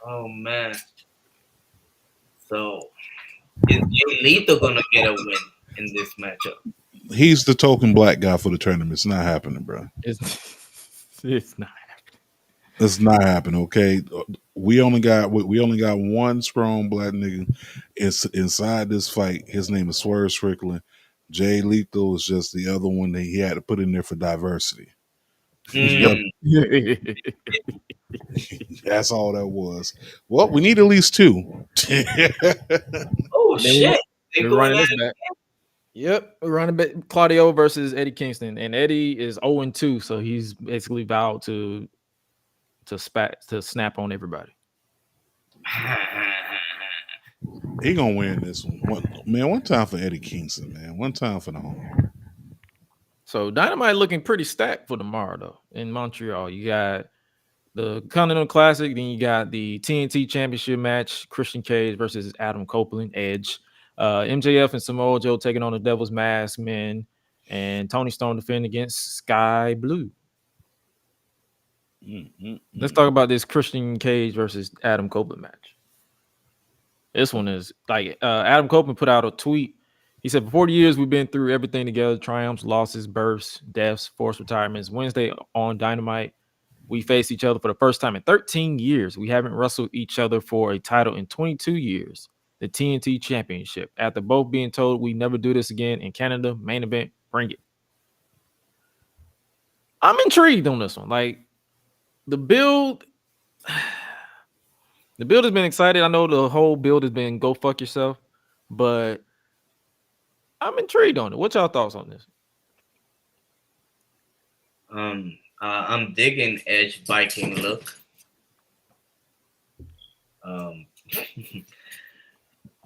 Speaker 3: Oh man. So is Jay Lethal gonna get a win in this matchup?
Speaker 4: He's the token black guy for the tournament. It's not happening, bro.
Speaker 2: It's not.
Speaker 4: It's not happening. Okay, we only got one strong black nigga. It's inside this fight. His name is Swerve Strickland. Jay Lethal is just the other one that he had to put in there for diversity. Yep. That's all that was. Well, we need at least two.
Speaker 3: Oh shit!
Speaker 2: We're running this back. Yep, we're running back. Claudio versus Eddie Kingston, and Eddie is 0-2, so he's basically vowed to snap on everybody.
Speaker 4: He gonna win this one. One time for Eddie Kingston, man. One time for the home.
Speaker 2: So Dynamite looking pretty stacked for tomorrow, though. In Montreal, you got the Continental Classic, then you got the TNT Championship match, Christian Cage versus Adam Copeland, Edge. MJF and Samoa Joe taking on the Devil's Mask men, and Tony Storm defending against Sky Blue. Let's talk about this Christian Cage versus Adam Copeland match. This one is like Adam Copeland put out a tweet. He said, "For 40 years, we've been through everything together: triumphs, losses, births, deaths, forced retirements. Wednesday on Dynamite, we faced each other for the first time in 13 years. We haven't wrestled each other for a title in 22 years. The TNT Championship. After both being told we never do this again in Canada, main event, bring it." I'm intrigued on this one. Like the build has been excited. I know the whole build has been go fuck yourself, but I'm intrigued on it. What y'all thoughts on this?
Speaker 3: I'm digging Edge Viking look.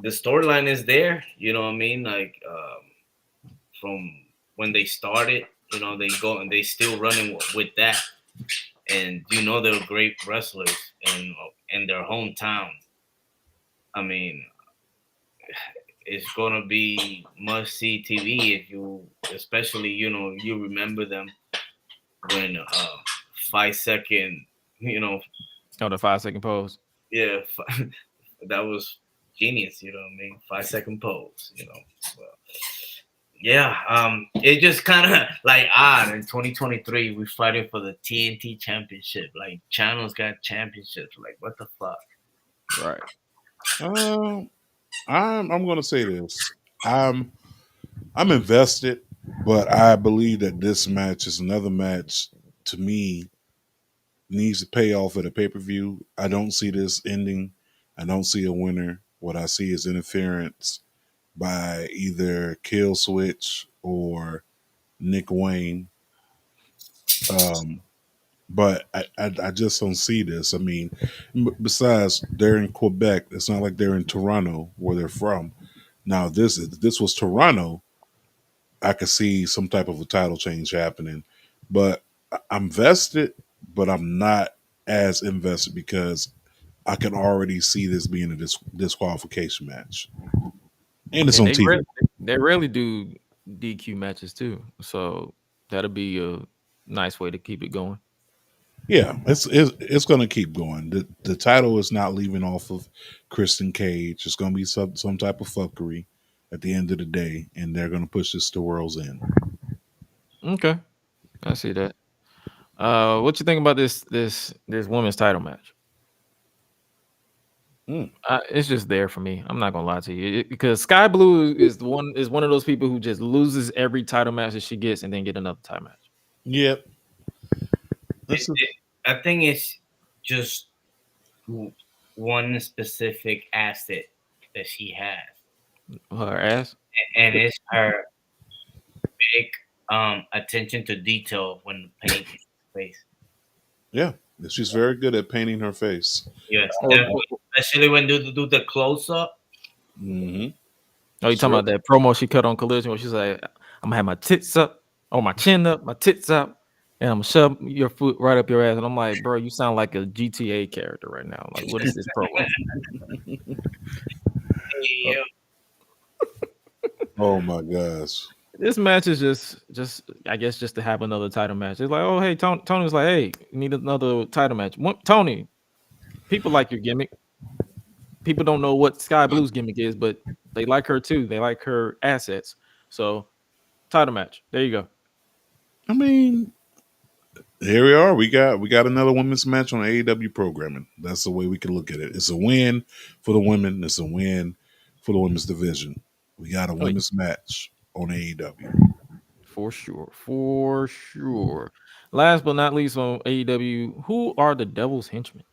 Speaker 3: The storyline is there, you know what I mean? Like from when they started, you know, they go and they still running with that, and they're great wrestlers in their hometown. I mean, it's gonna be must see TV if you, especially you remember them when 5 second,
Speaker 2: the 5 second pose.
Speaker 3: Yeah, that was genius. You know what I mean? 5 second pose. Well, yeah. It just kind of like odd in 2023. We're fighting for the TNT Championship. Like channels got championships. Like what the fuck?
Speaker 2: Right.
Speaker 4: I'm gonna say this. I'm invested, but I believe that this match is another match to me needs to pay off at a pay-per-view. I don't see this ending. I don't see a winner. What I see is interference by either Kill Switch or Nick Wayne. But I just don't see this. I mean, besides they're in Quebec, it's not like they're in Toronto where they're from. Now this was Toronto, I could see some type of a title change happening. But I'm vested, but I'm not as invested because I can already see this being a disqualification match. And it's on TV.
Speaker 2: They rarely do DQ matches too. So that'll be a nice way to keep it going.
Speaker 4: Yeah, it's going to keep going. The title is not leaving off of Christian Cage. It's going to be some type of fuckery. at the end of the day, and they're going to push this to World's End.
Speaker 2: Okay, I see that. What you think about this women's title match?
Speaker 4: Mm.
Speaker 2: It's just there for me. I'm not gonna lie to you because Sky Blue is one of those people who just loses every title match that she gets and then get another title match.
Speaker 4: Yep.
Speaker 3: It,
Speaker 4: This is,
Speaker 3: it, I think it's just one specific asset that she has,
Speaker 2: Her ass.
Speaker 3: and it's her big attention to detail when painting face.
Speaker 4: yeah, she's very good at painting her face.
Speaker 3: Yes,
Speaker 2: Oh,
Speaker 3: definitely. Especially when do the close up.
Speaker 4: Mm-hmm.
Speaker 2: oh, you talking about that promo she cut on Collision where she's like, "I'm gonna have my tits up, or my chin up, my tits up, and I'm gonna shove your foot right up your ass." And I'm like, bro, you sound like a GTA character right now. Like, what is this promo?
Speaker 3: Yeah.
Speaker 4: Oh my gosh.
Speaker 2: This match is just I guess just to have another title match. It's like, oh hey, Tony was like, hey, you need another title match. Tony, people like your gimmick. People don't know what Sky Blue's gimmick is, but they like her too. They like her assets. So title match. There you go.
Speaker 4: I mean, here we are. We got another women's match on AEW programming. That's the way we can look at it. It's a win for the women. It's a win for the women's division. We got a
Speaker 2: Oh, yeah.
Speaker 4: women's match on AEW.
Speaker 2: For sure. For sure. Last but not least on AEW, who are the Devil's Henchmen?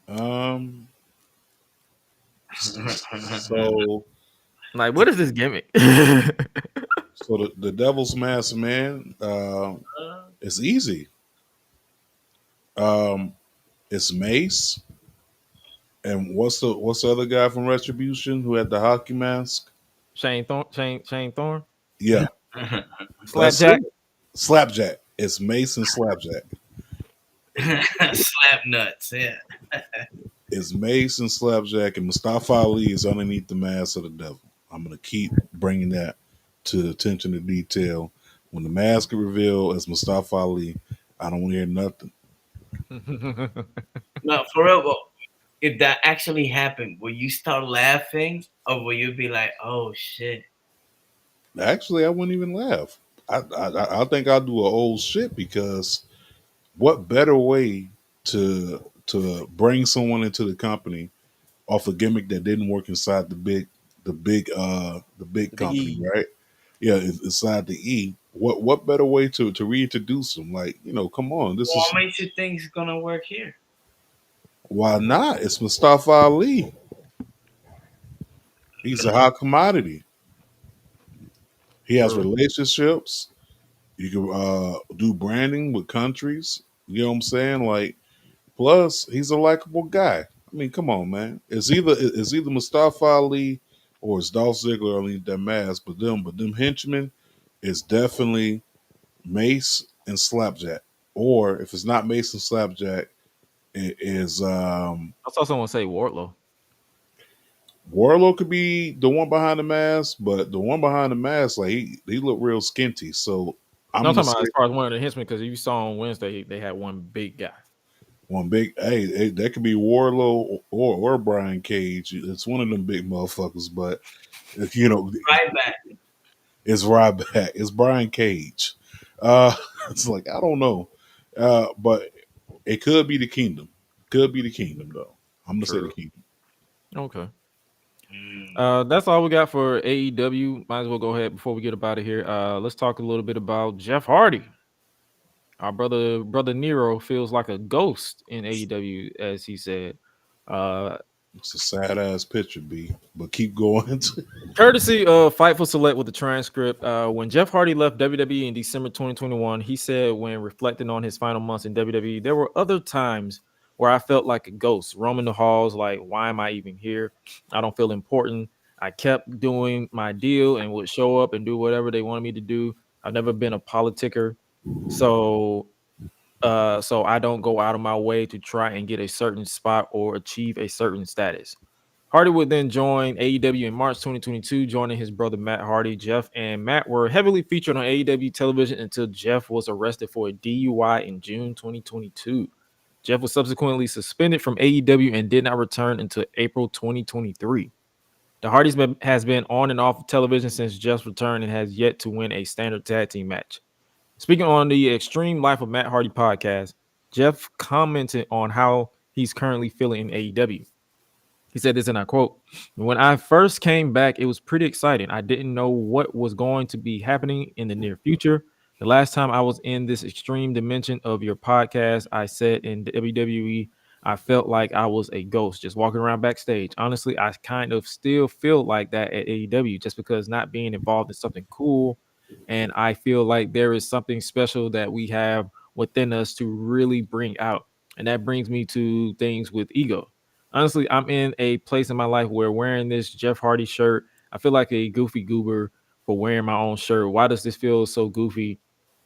Speaker 4: Um. So
Speaker 2: Like, what is this gimmick?
Speaker 4: the Devil's Mask man. It's easy. Um. It's Mace. And what's the other guy from Retribution who had the hockey mask?
Speaker 2: Shane Thorne?
Speaker 4: Yeah, that's
Speaker 2: Slapjack?
Speaker 4: it. Slapjack. It's Mace and Slapjack.
Speaker 3: Slap nuts, yeah.
Speaker 4: It's Mace and Slapjack, and Mustafa Ali is underneath the mask of the devil. I'm gonna keep bringing that to attention to detail. When the mask is revealed as Mustafa Ali, I don't hear nothing.
Speaker 3: No, for real. But if that actually happened, will you start laughing, or will you be like, "Oh shit"?
Speaker 4: Actually, I wouldn't even laugh. I think I'll do an old shit because what better way to bring someone into the company off a gimmick that didn't work inside the big
Speaker 2: The
Speaker 4: company,
Speaker 2: E.
Speaker 4: right? Yeah, inside the E. What better way to reintroduce them? Like, come on, this
Speaker 3: What
Speaker 4: is
Speaker 3: makes you think it's gonna work here?
Speaker 4: why not? It's Mustafa Ali. He's a hot commodity. He has
Speaker 2: True.
Speaker 4: relationships. You can do branding with countries. You know what I'm saying? Like, plus he's a likable guy. I mean, come on, man. It's either Mustafa Ali or it's Dolph Ziggler underneath that mask. But them henchmen is definitely Mace and Slapjack. Or if it's not Mace and Slapjack, it is
Speaker 2: I saw someone say Wardlow.
Speaker 4: Warlow could be the one behind the mask, but the one behind the mask, like he looked real skinty. So I'm
Speaker 2: No, I'm
Speaker 4: gonna
Speaker 2: talking
Speaker 4: say
Speaker 2: about as far as one of the henchmen because you saw on Wednesday they had one big guy.
Speaker 4: one big. Hey, that could be Warlow or Brian Cage. It's one of them big motherfuckers, but you know,
Speaker 3: Right back.
Speaker 4: it's Ryback. It's Brian Cage. It's like I don't know, but it could be the Kingdom. Could be the Kingdom though. I'm gonna say the
Speaker 2: True.
Speaker 4: Kingdom.
Speaker 2: Okay.
Speaker 3: Mm.
Speaker 2: That's all we got for AEW. Might as well go ahead before we get up out of here. Let's talk a little bit about Jeff Hardy. Our brother Nero feels like a ghost in AEW, as he said. Uh,
Speaker 4: It's a sad ass picture, B. But keep going.
Speaker 2: Courtesy of Fightful Select with the transcript, when Jeff Hardy left WWE in December 2021, he said when reflecting on his final months in WWE, there were other times where I felt like a ghost roaming the halls, like, why am I even here? I don't feel important. I kept doing my deal and would show up and do whatever they wanted me to do. I've never been a politicker. So so I don't go out of my way to try and get a certain spot or achieve a certain status. Hardy would then join AEW in March 2022, joining his brother Matt Hardy. Jeff and Matt were heavily featured on AEW television until Jeff was arrested for a DUI in June 2022. Jeff was subsequently suspended from AEW and did not return until April 2023. The has been on and off television since Jeff's return and has yet to win a standard tag team match. Speaking on the Extreme Life of Matt Hardy podcast, Jeff commented on how he's currently feeling in AEW. He said this, and I quote, "When I first came back, it was pretty exciting. I didn't know what was going to be happening in the near future. The last time I was in this extreme dimension of your podcast, I said in WWE, I felt like I was a ghost just walking around backstage. Honestly, I kind of still feel like that at AEW just because not being involved in something cool. And I feel like there is something special that we have within us to really bring out. And that brings me to things with ego. Honestly, I'm in a place in my life where wearing this Jeff Hardy shirt, I feel like a goofy goober for wearing my own shirt. Why does this feel so goofy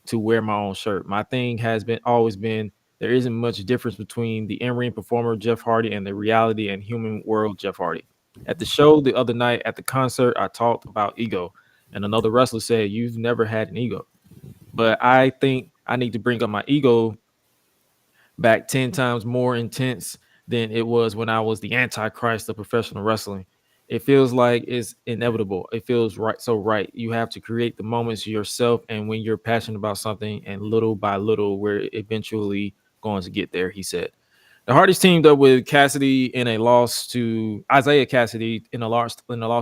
Speaker 2: to wear my own shirt? My thing has been always been there isn't much difference between the in-ring performer Jeff Hardy and the reality and human world Jeff Hardy. At the show the other night at the concert, I talked about ego, and another wrestler said, "You've never had an ego." But I think I need to bring up my ego back 10 times more intense than it was when I was the antichrist of professional wrestling. It feels like it's inevitable. It feels right. So right. You have to create the moments yourself. And when you're passionate about something and little by little, we're eventually going to get there, he said. The Hardys teamed up with Cassidy in a loss to Isaiah Cassidy in a loss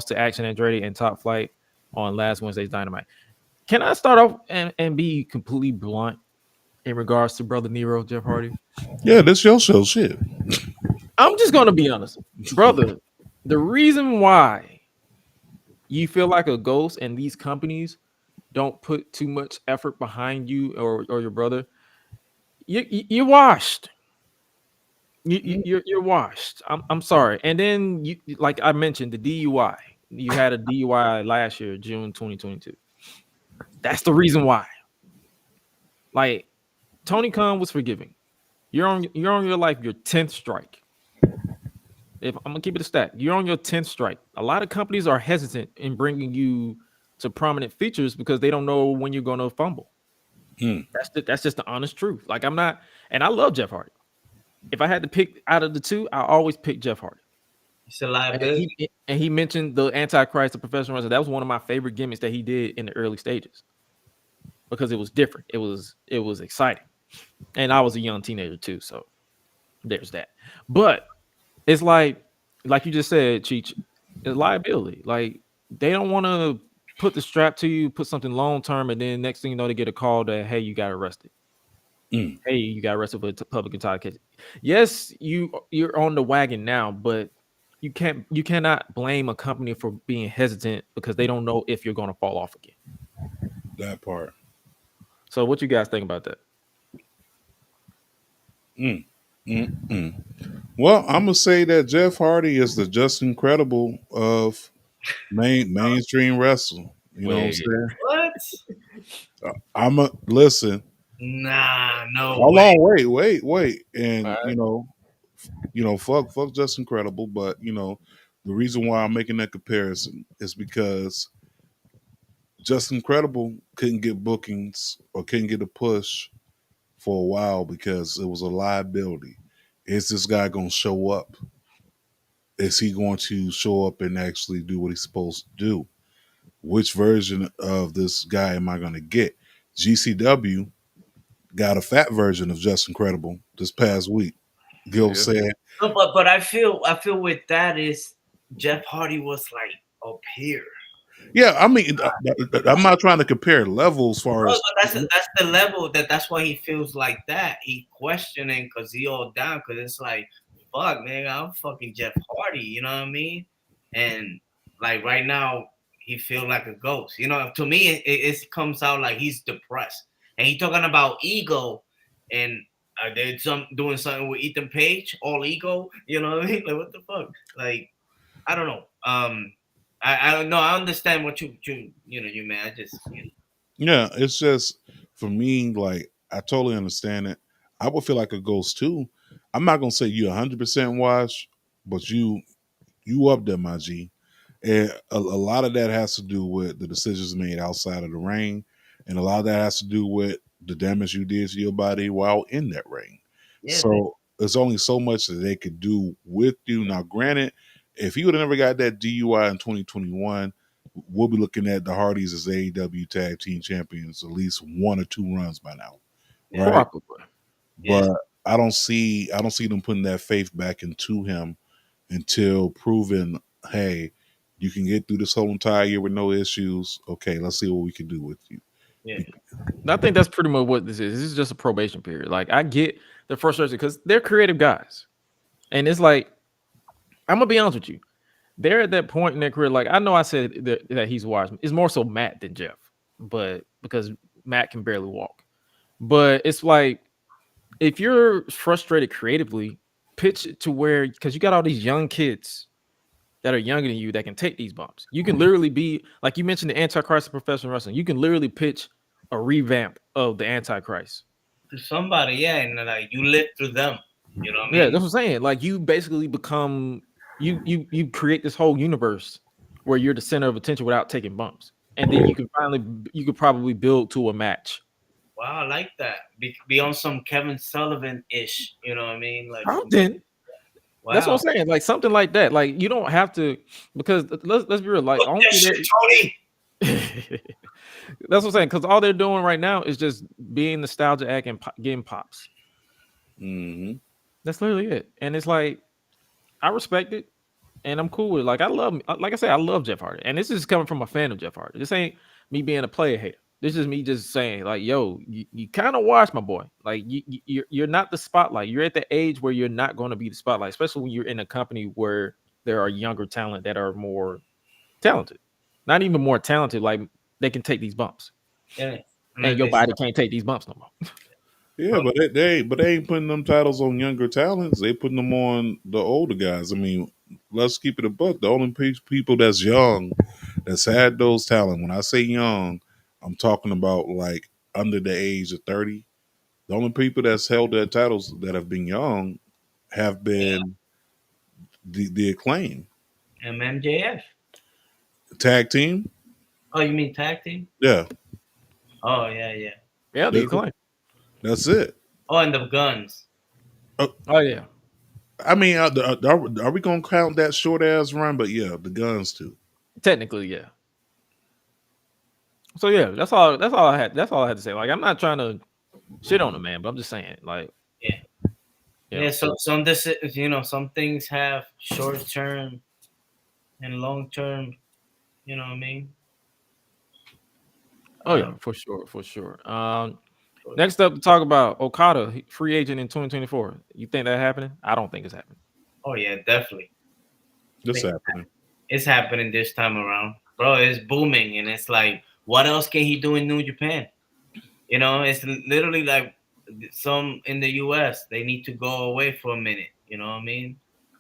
Speaker 2: to Action Andretti and Top Flight on last Wednesday's Dynamite. Can I start off and be completely blunt in regards to Brother Nero, Jeff Hardy?
Speaker 4: Yeah, this your show. Shit.
Speaker 2: I'm just gonna be honest, brother. The reason why you feel like a ghost and these companies don't put too much effort behind you or your brother, you're washed. You're washed. I'm sorry. And then you, like I mentioned, the DUI. You had a DUI last year, June 2022. That's the reason why. Like Tony Khan was forgiving. You're on your life, your 10th strike. If I'm gonna keep it a stat, you're on your 10th strike. A lot of companies are hesitant in bringing you to prominent features because they don't know when you're gonna fumble.
Speaker 4: Hmm.
Speaker 2: That's just the honest truth. Like I'm not, and I love Jeff Hardy. If I had to pick out of the two, I always pick Jeff Hardy.
Speaker 3: It's a
Speaker 2: And
Speaker 3: liability.
Speaker 2: he mentioned the Antichrist of professional wrestling. That was one of my favorite gimmicks that he did in the early stages because it was different. It was exciting, and I was a young teenager too, so there's that. But it's like you just said, Cheech, it's liability. Like they don't want to put the strap to you, put something long term, and then next thing you know, they get a call that hey, you got arrested.
Speaker 4: Mm.
Speaker 2: Hey, you got arrested for public intoxication. Yes, you're on the wagon now, but you cannot blame a company for being hesitant because they don't know if you're going to fall off again.
Speaker 4: That part.
Speaker 2: So, what you guys think about that?
Speaker 4: Mm. Mm. Well, I'm gonna say that Jeff Hardy is the just incredible of mainstream wrestling. You know what I'm
Speaker 2: Wait,
Speaker 4: saying?
Speaker 3: What?
Speaker 4: I'm a listen.
Speaker 3: Nah, no
Speaker 4: Hold
Speaker 3: way.
Speaker 4: on, wait, and fuck, just incredible. But the reason why I'm making that comparison is because just incredible couldn't get bookings or couldn't get a push for a while because it was a liability. Is this guy going to show up? Is he going to show up and actually do what he's supposed to do? Which version of this guy am I going to get? GCW got a fat version of Just Incredible this past week. You know what I'm saying?
Speaker 3: No, but I feel with that is Jeff Hardy was like up here.
Speaker 4: Yeah, I mean, I'm not trying to compare levels as far
Speaker 3: But
Speaker 4: as.
Speaker 3: that's the level that's why he feels like that. He questioning because he all down because it's like fuck man, I'm fucking Jeff Hardy, you know what I mean? And like right now he feel like a ghost. You know, to me it comes out like he's depressed and he talking about ego and they doing something with Ethan Page, all ego. You know what I mean? Like what the fuck? Like I don't know. I don't know. I understand what you man. I just
Speaker 4: Yeah, it's just for me, like I totally understand it. I would feel like a ghost too. I'm not gonna say you 100% wash, but you up there, my G. And a lot of that has to do with the decisions made outside of the ring, and a lot of that has to do with the damage you did to your body while in that ring.
Speaker 3: yeah.
Speaker 4: So there's only so much that they could do with you. Now, granted, If he would have never got that DUI in 2021, we'll be looking at the Hardys as AEW Tag Team Champions at least 1 or 2 runs by now,
Speaker 3: Yeah.
Speaker 4: right?
Speaker 2: Probably.
Speaker 3: Yeah.
Speaker 4: But I don't see them putting that faith back into him until proven, hey, you can get through this whole entire year with no issues. Okay, let's see what we can do with you.
Speaker 3: Yeah.
Speaker 2: I think that's pretty much what this is. This is just a probation period. Like I get the frustration because they're creative guys, and it's like I'm gonna be honest with you. They're at that point in their career. Like I know I said that he's wise. It's more so Matt than Jeff, but because Matt can barely walk. But it's like if you're frustrated creatively, pitch it to where because you got all these young kids that are younger than you that can take these bumps. You can literally be like you mentioned the Antichrist of professional wrestling. You can literally pitch a revamp of the Antichrist.
Speaker 3: To somebody, yeah, and like you live through them. You know what I
Speaker 2: Yeah,
Speaker 3: mean?
Speaker 2: that's what I'm saying. Like you basically become you create this whole universe where you're the center of attention without taking bumps, and then you could probably build to a match.
Speaker 3: Wow, I like that. Be on some Kevin Sullivan ish. You know what I mean? Like
Speaker 2: Something. That's what
Speaker 3: wow.
Speaker 2: I'm saying. Like something like that. Like you don't have to because let's be real. Like
Speaker 3: Look
Speaker 2: only
Speaker 3: that shit, Tony.
Speaker 2: that's what I'm saying. Because all they're doing right now is just being nostalgia act and getting pops.
Speaker 4: Mm-hmm.
Speaker 2: That's literally it. And it's like I respect it, and I'm cool with it. Like I love, like I said, I love Jeff Hardy, and this is coming from a fan of Jeff Hardy. This ain't me being a player hater. This is me just saying, like, yo, you kind of watch my boy. Like you're not the spotlight. You're at the age where you're not going to be the spotlight, especially when you're in a company where there are younger talent that are more talented. Not even more talented, like they can take these bumps,
Speaker 3: Yeah.
Speaker 2: and your body can't take these bumps no more.
Speaker 4: Yeah, but they ain't putting them titles on younger talents. They putting them on the older guys. I mean, let's keep it a buck. The only people that's young, that's had those talent. When I say young, I'm talking about like under the age of 30. The only people that's held their titles that have been young have been the Acclaim
Speaker 3: MJF.
Speaker 4: tag team.
Speaker 3: Oh, you mean tag team?
Speaker 4: Yeah,
Speaker 3: Oh yeah.
Speaker 2: Yeah, they claim.
Speaker 4: that's it.
Speaker 3: Oh, and the guns.
Speaker 2: Oh yeah.
Speaker 4: I mean, are we gonna count that short ass run? But yeah, the guns too.
Speaker 2: Technically, yeah. So yeah, that's all. That's all I had. That's all I had to say. Like, I'm not trying to shit on the man, but I'm just saying, like,
Speaker 3: Yeah.
Speaker 2: you
Speaker 3: Yeah.
Speaker 2: know,
Speaker 3: So some things have short term and long term. You know what I mean?
Speaker 2: oh yeah, for sure, for sure. Next up to talk about Okada, free agent in 2024. You think that happening? I don't think it's happening.
Speaker 3: Oh yeah, definitely.
Speaker 4: This happening.
Speaker 3: It's happening this time around, bro. It's booming, and it's like, what else can he do in New Japan? You know, it's literally like some in the U.S. They need to go away for a minute. You know what I mean?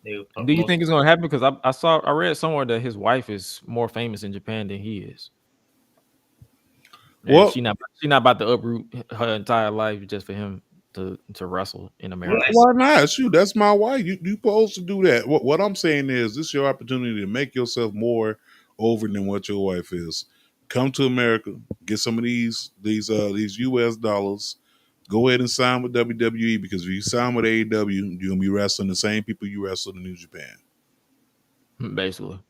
Speaker 2: Do you think it's going to happen? Because I read somewhere that his wife is more famous in Japan than he is. And
Speaker 4: Well,
Speaker 2: she not about to uproot her entire life just for him to wrestle in America.
Speaker 4: why not? Shoot, that's my wife. You supposed to do that. What I'm saying is, this is your opportunity to make yourself more over than what your wife is. Come to America, get some of these US dollars. Go ahead and sign with WWE, because if you sign with AEW, you're gonna be wrestling the same people you wrestled in New Japan.
Speaker 2: Basically.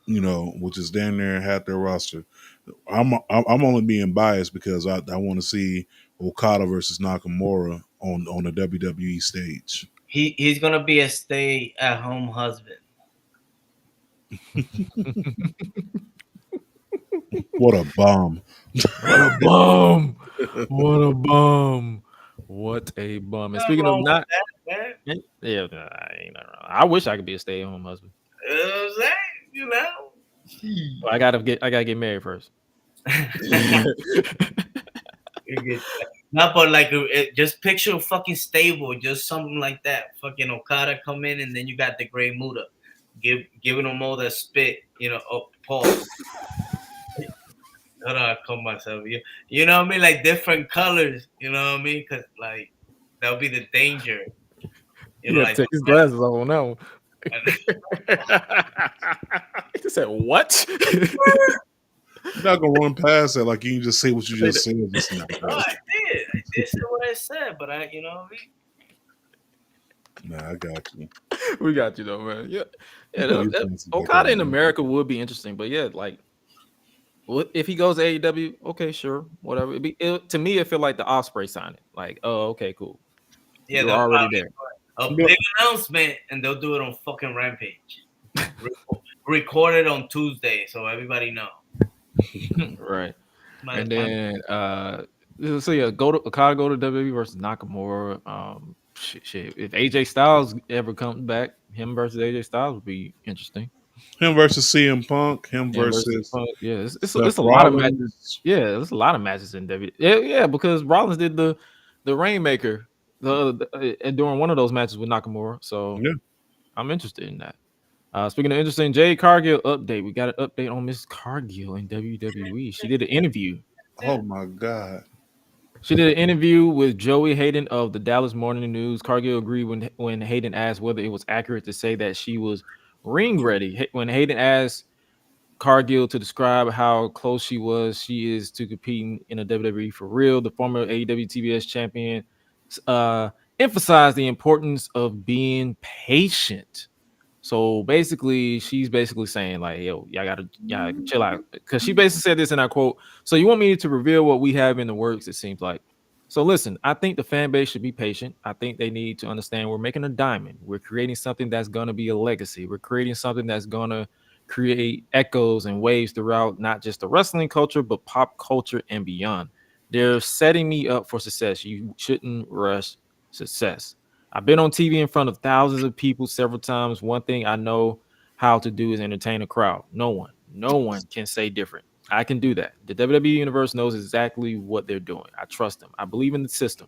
Speaker 4: You know, which is down there and have their roster. I'm only being biased because I want to see Okada versus Nakamura on the WWE stage.
Speaker 3: He's gonna be a stay-at-home husband.
Speaker 4: What a bomb!
Speaker 2: What a bum! What a bum! What a bum! And speaking of not,
Speaker 3: man.
Speaker 2: yeah, I ain't nothing wrong. I wish I could be a stay-at-home husband.
Speaker 3: You know.
Speaker 2: But I gotta get married first.
Speaker 3: Not, but like just picture a fucking stable, just something like that. Fucking Okada come in, and then you got the Great Muta, giving them all that spit. You know, Paul. Hold on, I call myself. You know what I mean? Like different colors. You know what I mean? Because like that'll be the danger. You know, like
Speaker 2: take his glasses off on that one. He just said, "What?"
Speaker 4: You're not gonna run past that like you can just say what you just said just now.
Speaker 3: No, I did say what I said, but you know what I mean?
Speaker 4: Nah, I got you.
Speaker 2: We got you though, man. Yeah,
Speaker 4: You
Speaker 2: yeah.
Speaker 4: put your fancy back
Speaker 2: Okada in
Speaker 4: on.
Speaker 2: America would be interesting, but yeah, like, if he goes to AEW, okay, sure, whatever. To me, it feel like the Osprey signing. Like, oh, okay, cool.
Speaker 3: Yeah,
Speaker 2: You're
Speaker 3: they'll
Speaker 2: already
Speaker 3: probably
Speaker 2: there.
Speaker 3: do a
Speaker 4: But
Speaker 3: big announcement, and they'll do it on fucking Rampage. Record it on Tuesday, so everybody know.
Speaker 2: Right.
Speaker 3: Might as
Speaker 2: And
Speaker 3: well.
Speaker 2: then so yeah, Okada go to WWE versus Nakamura. Shit. If AJ Styles ever comes back, him versus AJ Styles would be interesting.
Speaker 4: him versus CM Punk, him
Speaker 2: Him versus
Speaker 4: versus
Speaker 2: Punk. Yeah,
Speaker 4: Seth
Speaker 2: it's a lot of matches.
Speaker 4: Rollins.
Speaker 2: Yeah, there's a lot of matches in WWE. Yeah, because Rollins did the Rainmaker during one of those matches with Nakamura. So
Speaker 4: Yeah.
Speaker 2: I'm interested in that. Speaking of interesting, Jade Cargill update. We got an update on Miss Cargill in WWE. She did an interview.
Speaker 4: Oh my God.
Speaker 2: She did an interview with Joey Hayden of the Dallas Morning News. Cargill agreed when Hayden asked whether it was accurate to say that she was ring ready. When Hayden asked Cargill to describe how close she is to competing in a WWE for real, the former AEW TBS champion uh, emphasized the importance of being patient. So basically, she's basically saying like, "Yo, y'all gotta chill out," because she basically said this in our quote. So you want me to reveal what we have in the works? It seems like. So listen, I think the fan base should be patient. I think they need to understand we're making a diamond. We're creating something that's gonna be a legacy. We're creating something that's gonna create echoes and waves throughout not just the wrestling culture, but pop culture and beyond. They're setting me up for success. You shouldn't rush success. I've been on TV in front of thousands of people several times. One thing I know how to do is entertain a crowd. No one can say different. I can do that. The WWE universe knows exactly what they're doing. I trust them. I believe in the system.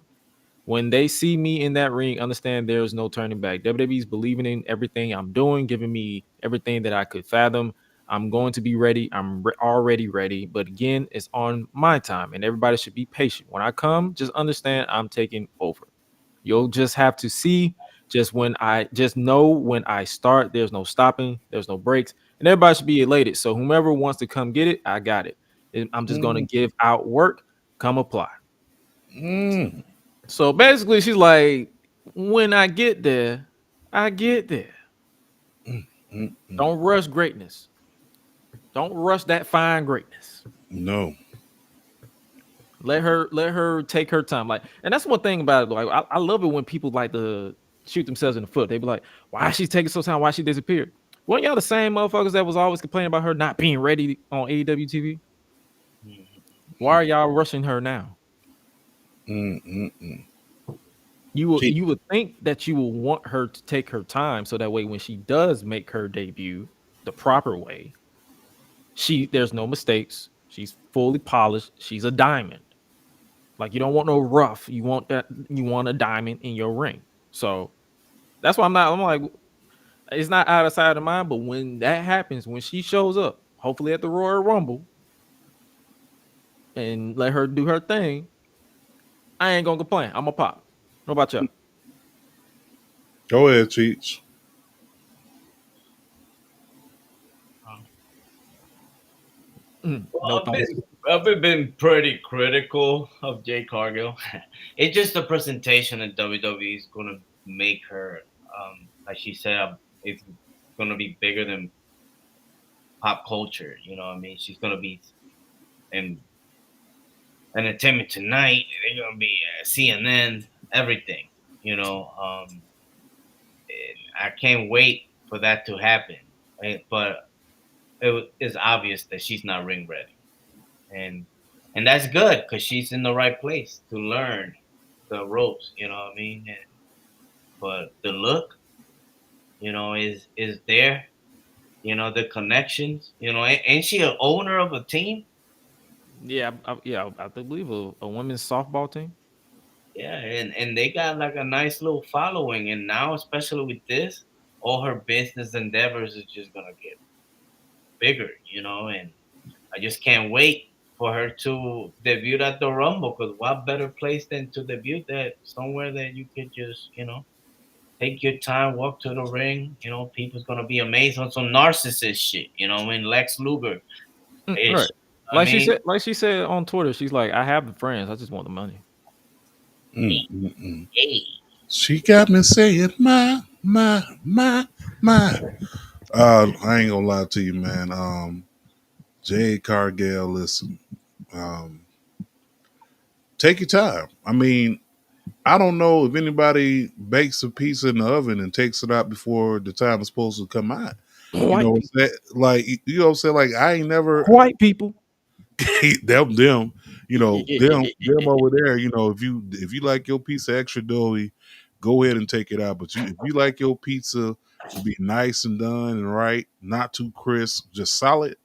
Speaker 2: When they see me in that ring, understand there's no turning back. WWE's believing in everything I'm doing, giving me everything that I could fathom. I'm going to be ready. Already ready. But again, it's on my time, and everybody should be patient. When I come, just understand I'm taking over. You'll just have to see just know when I start, there's no stopping, there's no breaks, and everybody should be elated. So whomever wants to come get it, I got it. I'm just gonna
Speaker 4: Mm,
Speaker 2: give out work, come apply.
Speaker 4: mm,
Speaker 2: So basically, she's like, when I get there, I get there.
Speaker 4: mm, mm.
Speaker 2: Don't rush greatness. Don't rush that fine greatness.
Speaker 4: No.
Speaker 2: Let her take her time. Like, and that's one thing about it. Like, I love it when people like to shoot themselves in the foot. They be like, why is she taking so time? Why she disappeared? Weren't y'all the same motherfuckers that was always complaining about her not being ready on AEW TV? Why are y'all rushing her now?
Speaker 4: Mm, mm, mm. She,
Speaker 2: You would think that you will want her to take her time so that way when she does make her debut the proper way, there's no mistakes. She's fully polished. She's a diamond. Like, you don't want no rough. You want a diamond in your ring. So that's why I'm like, it's not out of sight of mind. But when that happens, when she shows up, hopefully at the Royal Rumble, and let her do her thing, I ain't gonna complain. I'm gonna pop. What about y'all?
Speaker 4: go ahead, Cheech.
Speaker 2: No
Speaker 3: Well,
Speaker 2: thumbs.
Speaker 3: I've been pretty critical of Jade Cargill. It's just the presentation that WWE is going to make her. Like she said, it's going to be bigger than pop culture. You know what I mean? She's going to be in Entertainment Tonight. They're going to be CNN, everything. You know, and I can't wait for that to happen. Right? But it's obvious that she's not ring ready. and and that's good because she's in the right place to learn the ropes. You know what I mean? But the look, is there. The connections. Ain't she an owner of a team?
Speaker 2: Yeah, I believe a women's softball team.
Speaker 3: Yeah, and they got like a nice little following, and now especially with this, all her business endeavors is just gonna get bigger. And I just can't wait for her to debut at the Rumble because what better place than to debut that somewhere that you could just, take your time, walk to the ring. People's gonna be amazed on some narcissist shit. When Lex Luger
Speaker 2: Right.
Speaker 3: ish. I mean,
Speaker 2: Like she said on Twitter, she's like, I have the friends, I just want the money.
Speaker 4: Mm, mm, mm.
Speaker 3: hey.
Speaker 4: She got me saying my. I ain't gonna lie to you, man. Jade Cargill, listen, um, take your time. I mean, I don't know if anybody bakes a pizza in the oven and takes it out before the time it's supposed to come out. You know
Speaker 2: White
Speaker 4: what
Speaker 2: people.
Speaker 4: I'm saying? Like, you know what I'm saying? Like, I ain't never
Speaker 2: White people.
Speaker 4: them, them over there. If you like your pizza extra doughy, go ahead and take it out. But if you like your pizza to be nice and done and right, not too crisp, just solid,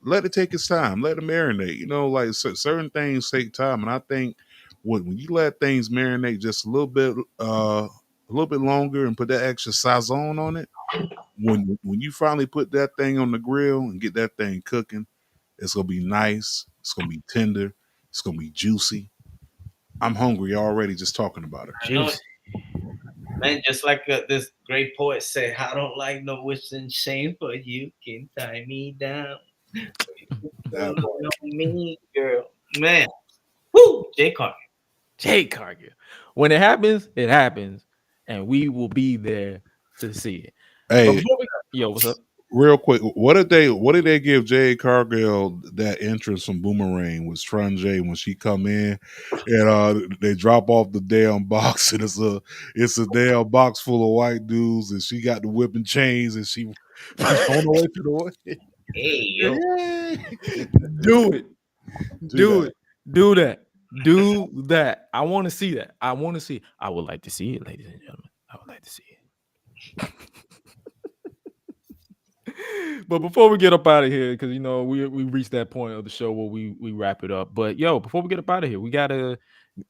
Speaker 4: let it take its time. Let it marinate. Like certain things take time, and I think when you let things marinate just a little bit longer, and put that extra sazon on it, when you finally put that thing on the grill and get that thing cooking, it's gonna be nice. It's gonna be tender. It's gonna be juicy. I'm hungry already just talking about her.
Speaker 3: I know,
Speaker 2: Juicy.
Speaker 3: man. Just like this great poet said, I don't like no wish and shame, but you can tie me down.
Speaker 4: That
Speaker 3: Love
Speaker 4: part.
Speaker 3: on me, girl. Man, whoo, J. Carter.
Speaker 2: Jade Cargill. When it happens, and we will be there to see it. But
Speaker 4: Hey,
Speaker 2: before we, yo, what's up?
Speaker 4: real quick, what did they give Jade Cargill that entrance from Boomerang with Strun J when she come in and they drop off the damn box and it's a damn box full of white dudes and she got the whipping chains and she's on her way to the way.
Speaker 3: Hey, yo.
Speaker 4: Yeah.
Speaker 2: Do it.
Speaker 4: Do
Speaker 2: Do
Speaker 4: that.
Speaker 2: it. Do that. Do that. I want to see that. I want to see. I would like to see it, ladies and gentlemen. I would like to see it. But before we get up out of here, because we reached that point of the show where we wrap it up. But before we get up out of here, we gotta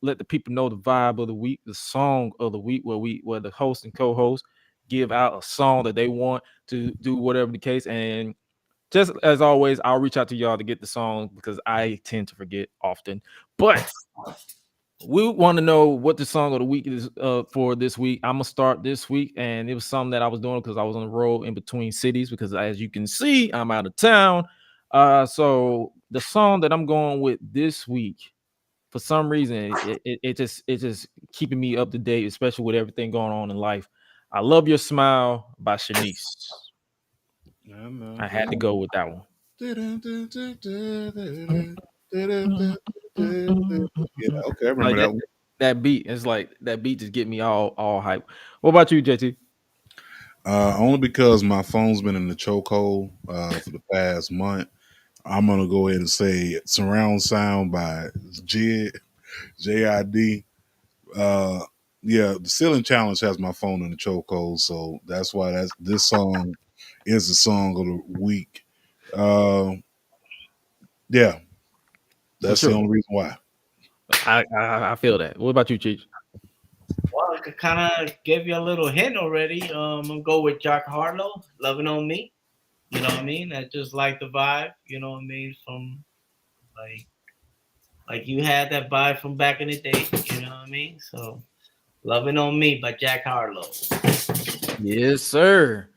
Speaker 2: let the people know the vibe of the week, the song of the week, where the host and co-host give out a song that they want to do, whatever the case. And just as always, I'll reach out to y'all to get the song because I tend to forget often. But we want to know what the song of the week is for this week. I'm gonna start this week, and it was something that I was doing because I was on the road in between cities. Because as you can see, I'm out of town. So the song that I'm going with this week, for some reason, it just keeping me up to date, especially with everything going on in life. I Love Your Smile by Shanice. I had to go with that one.
Speaker 4: Yeah, okay, I remember
Speaker 2: Like
Speaker 4: that
Speaker 2: that
Speaker 4: one.
Speaker 2: that beat is like that beat just get me all hype. What about you, JT?
Speaker 4: Only because my phone's been in the chokehold for the past month. I'm gonna go ahead and say "Surround Sound" by JID. Uh, yeah, the Ceiling Challenge has my phone in the chokehold, so that's why this song is the song of the week. Uh, yeah,
Speaker 2: For
Speaker 4: that's the
Speaker 2: sure.
Speaker 4: only reason why.
Speaker 2: I feel that. What about you, Cheech?
Speaker 3: Well, I could kind of give you a little hint already. I'm gonna go with Jack Harlow, "Loving on Me." You know what I mean? I just like the vibe. You know what I mean? From like you had that vibe from back in the day. You know what I mean? So, "Loving on Me" by Jack Harlow.
Speaker 2: Yes, sir.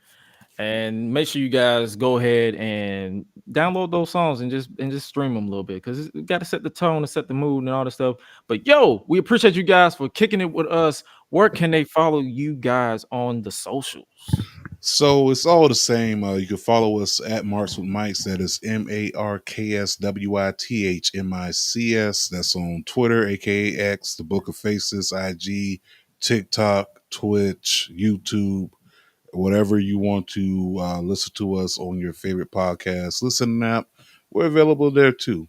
Speaker 2: And make sure you guys go ahead and download those songs and just stream them a little bit because we got to set the tone and set the mood and all this stuff. But we appreciate you guys for kicking it with us. Where can they follow you guys on the socials?
Speaker 4: So it's all the same. You can follow us at Marks with Mics. That is MarksWithMics. That's on Twitter, aka X, the Book of Faces, IG, TikTok, Twitch, YouTube, whatever you want to listen to us on your favorite podcast listening app. We're available there too.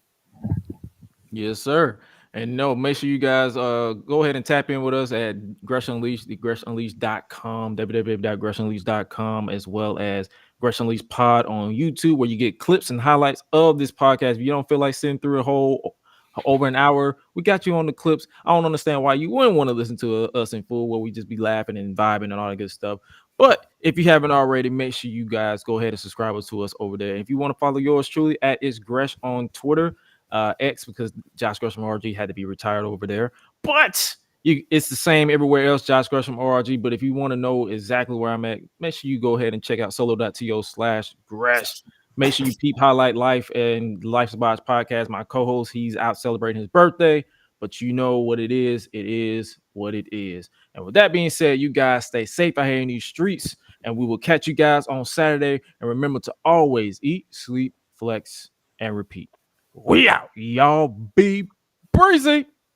Speaker 2: Yes, sir. And no, make sure you guys go ahead and tap in with us at Gresh Unleashed, the GreshUnleashed.com, www.gressunleashed.com, as well as Gresh Unleashed Pod on YouTube, where you get clips and highlights of this podcast. If you don't feel like sitting through a whole over an hour, we got you on the clips. I don't understand why you wouldn't want to listen to us in full, where we just be laughing and vibing and all that good stuff. But if you haven't already, make sure you guys go ahead and subscribe to us over there. If you want to follow yours truly at It's Gresh on Twitter, X, because Josh Gresham RG had to be retired over there. But it's the same everywhere else, Josh Gresham RG. But if you want to know exactly where I'm at, make sure you go ahead and check out solo.to/Gresh. Make sure you peep Highlight Life and Life's Box podcast. My co-host, he's out celebrating his birthday. but you know what it is. It is what it is. And with that being said, you guys stay safe out here in these streets, and we will catch you guys on Saturday. And remember to always eat, sleep, flex, and repeat. We out. Y'all be breezy.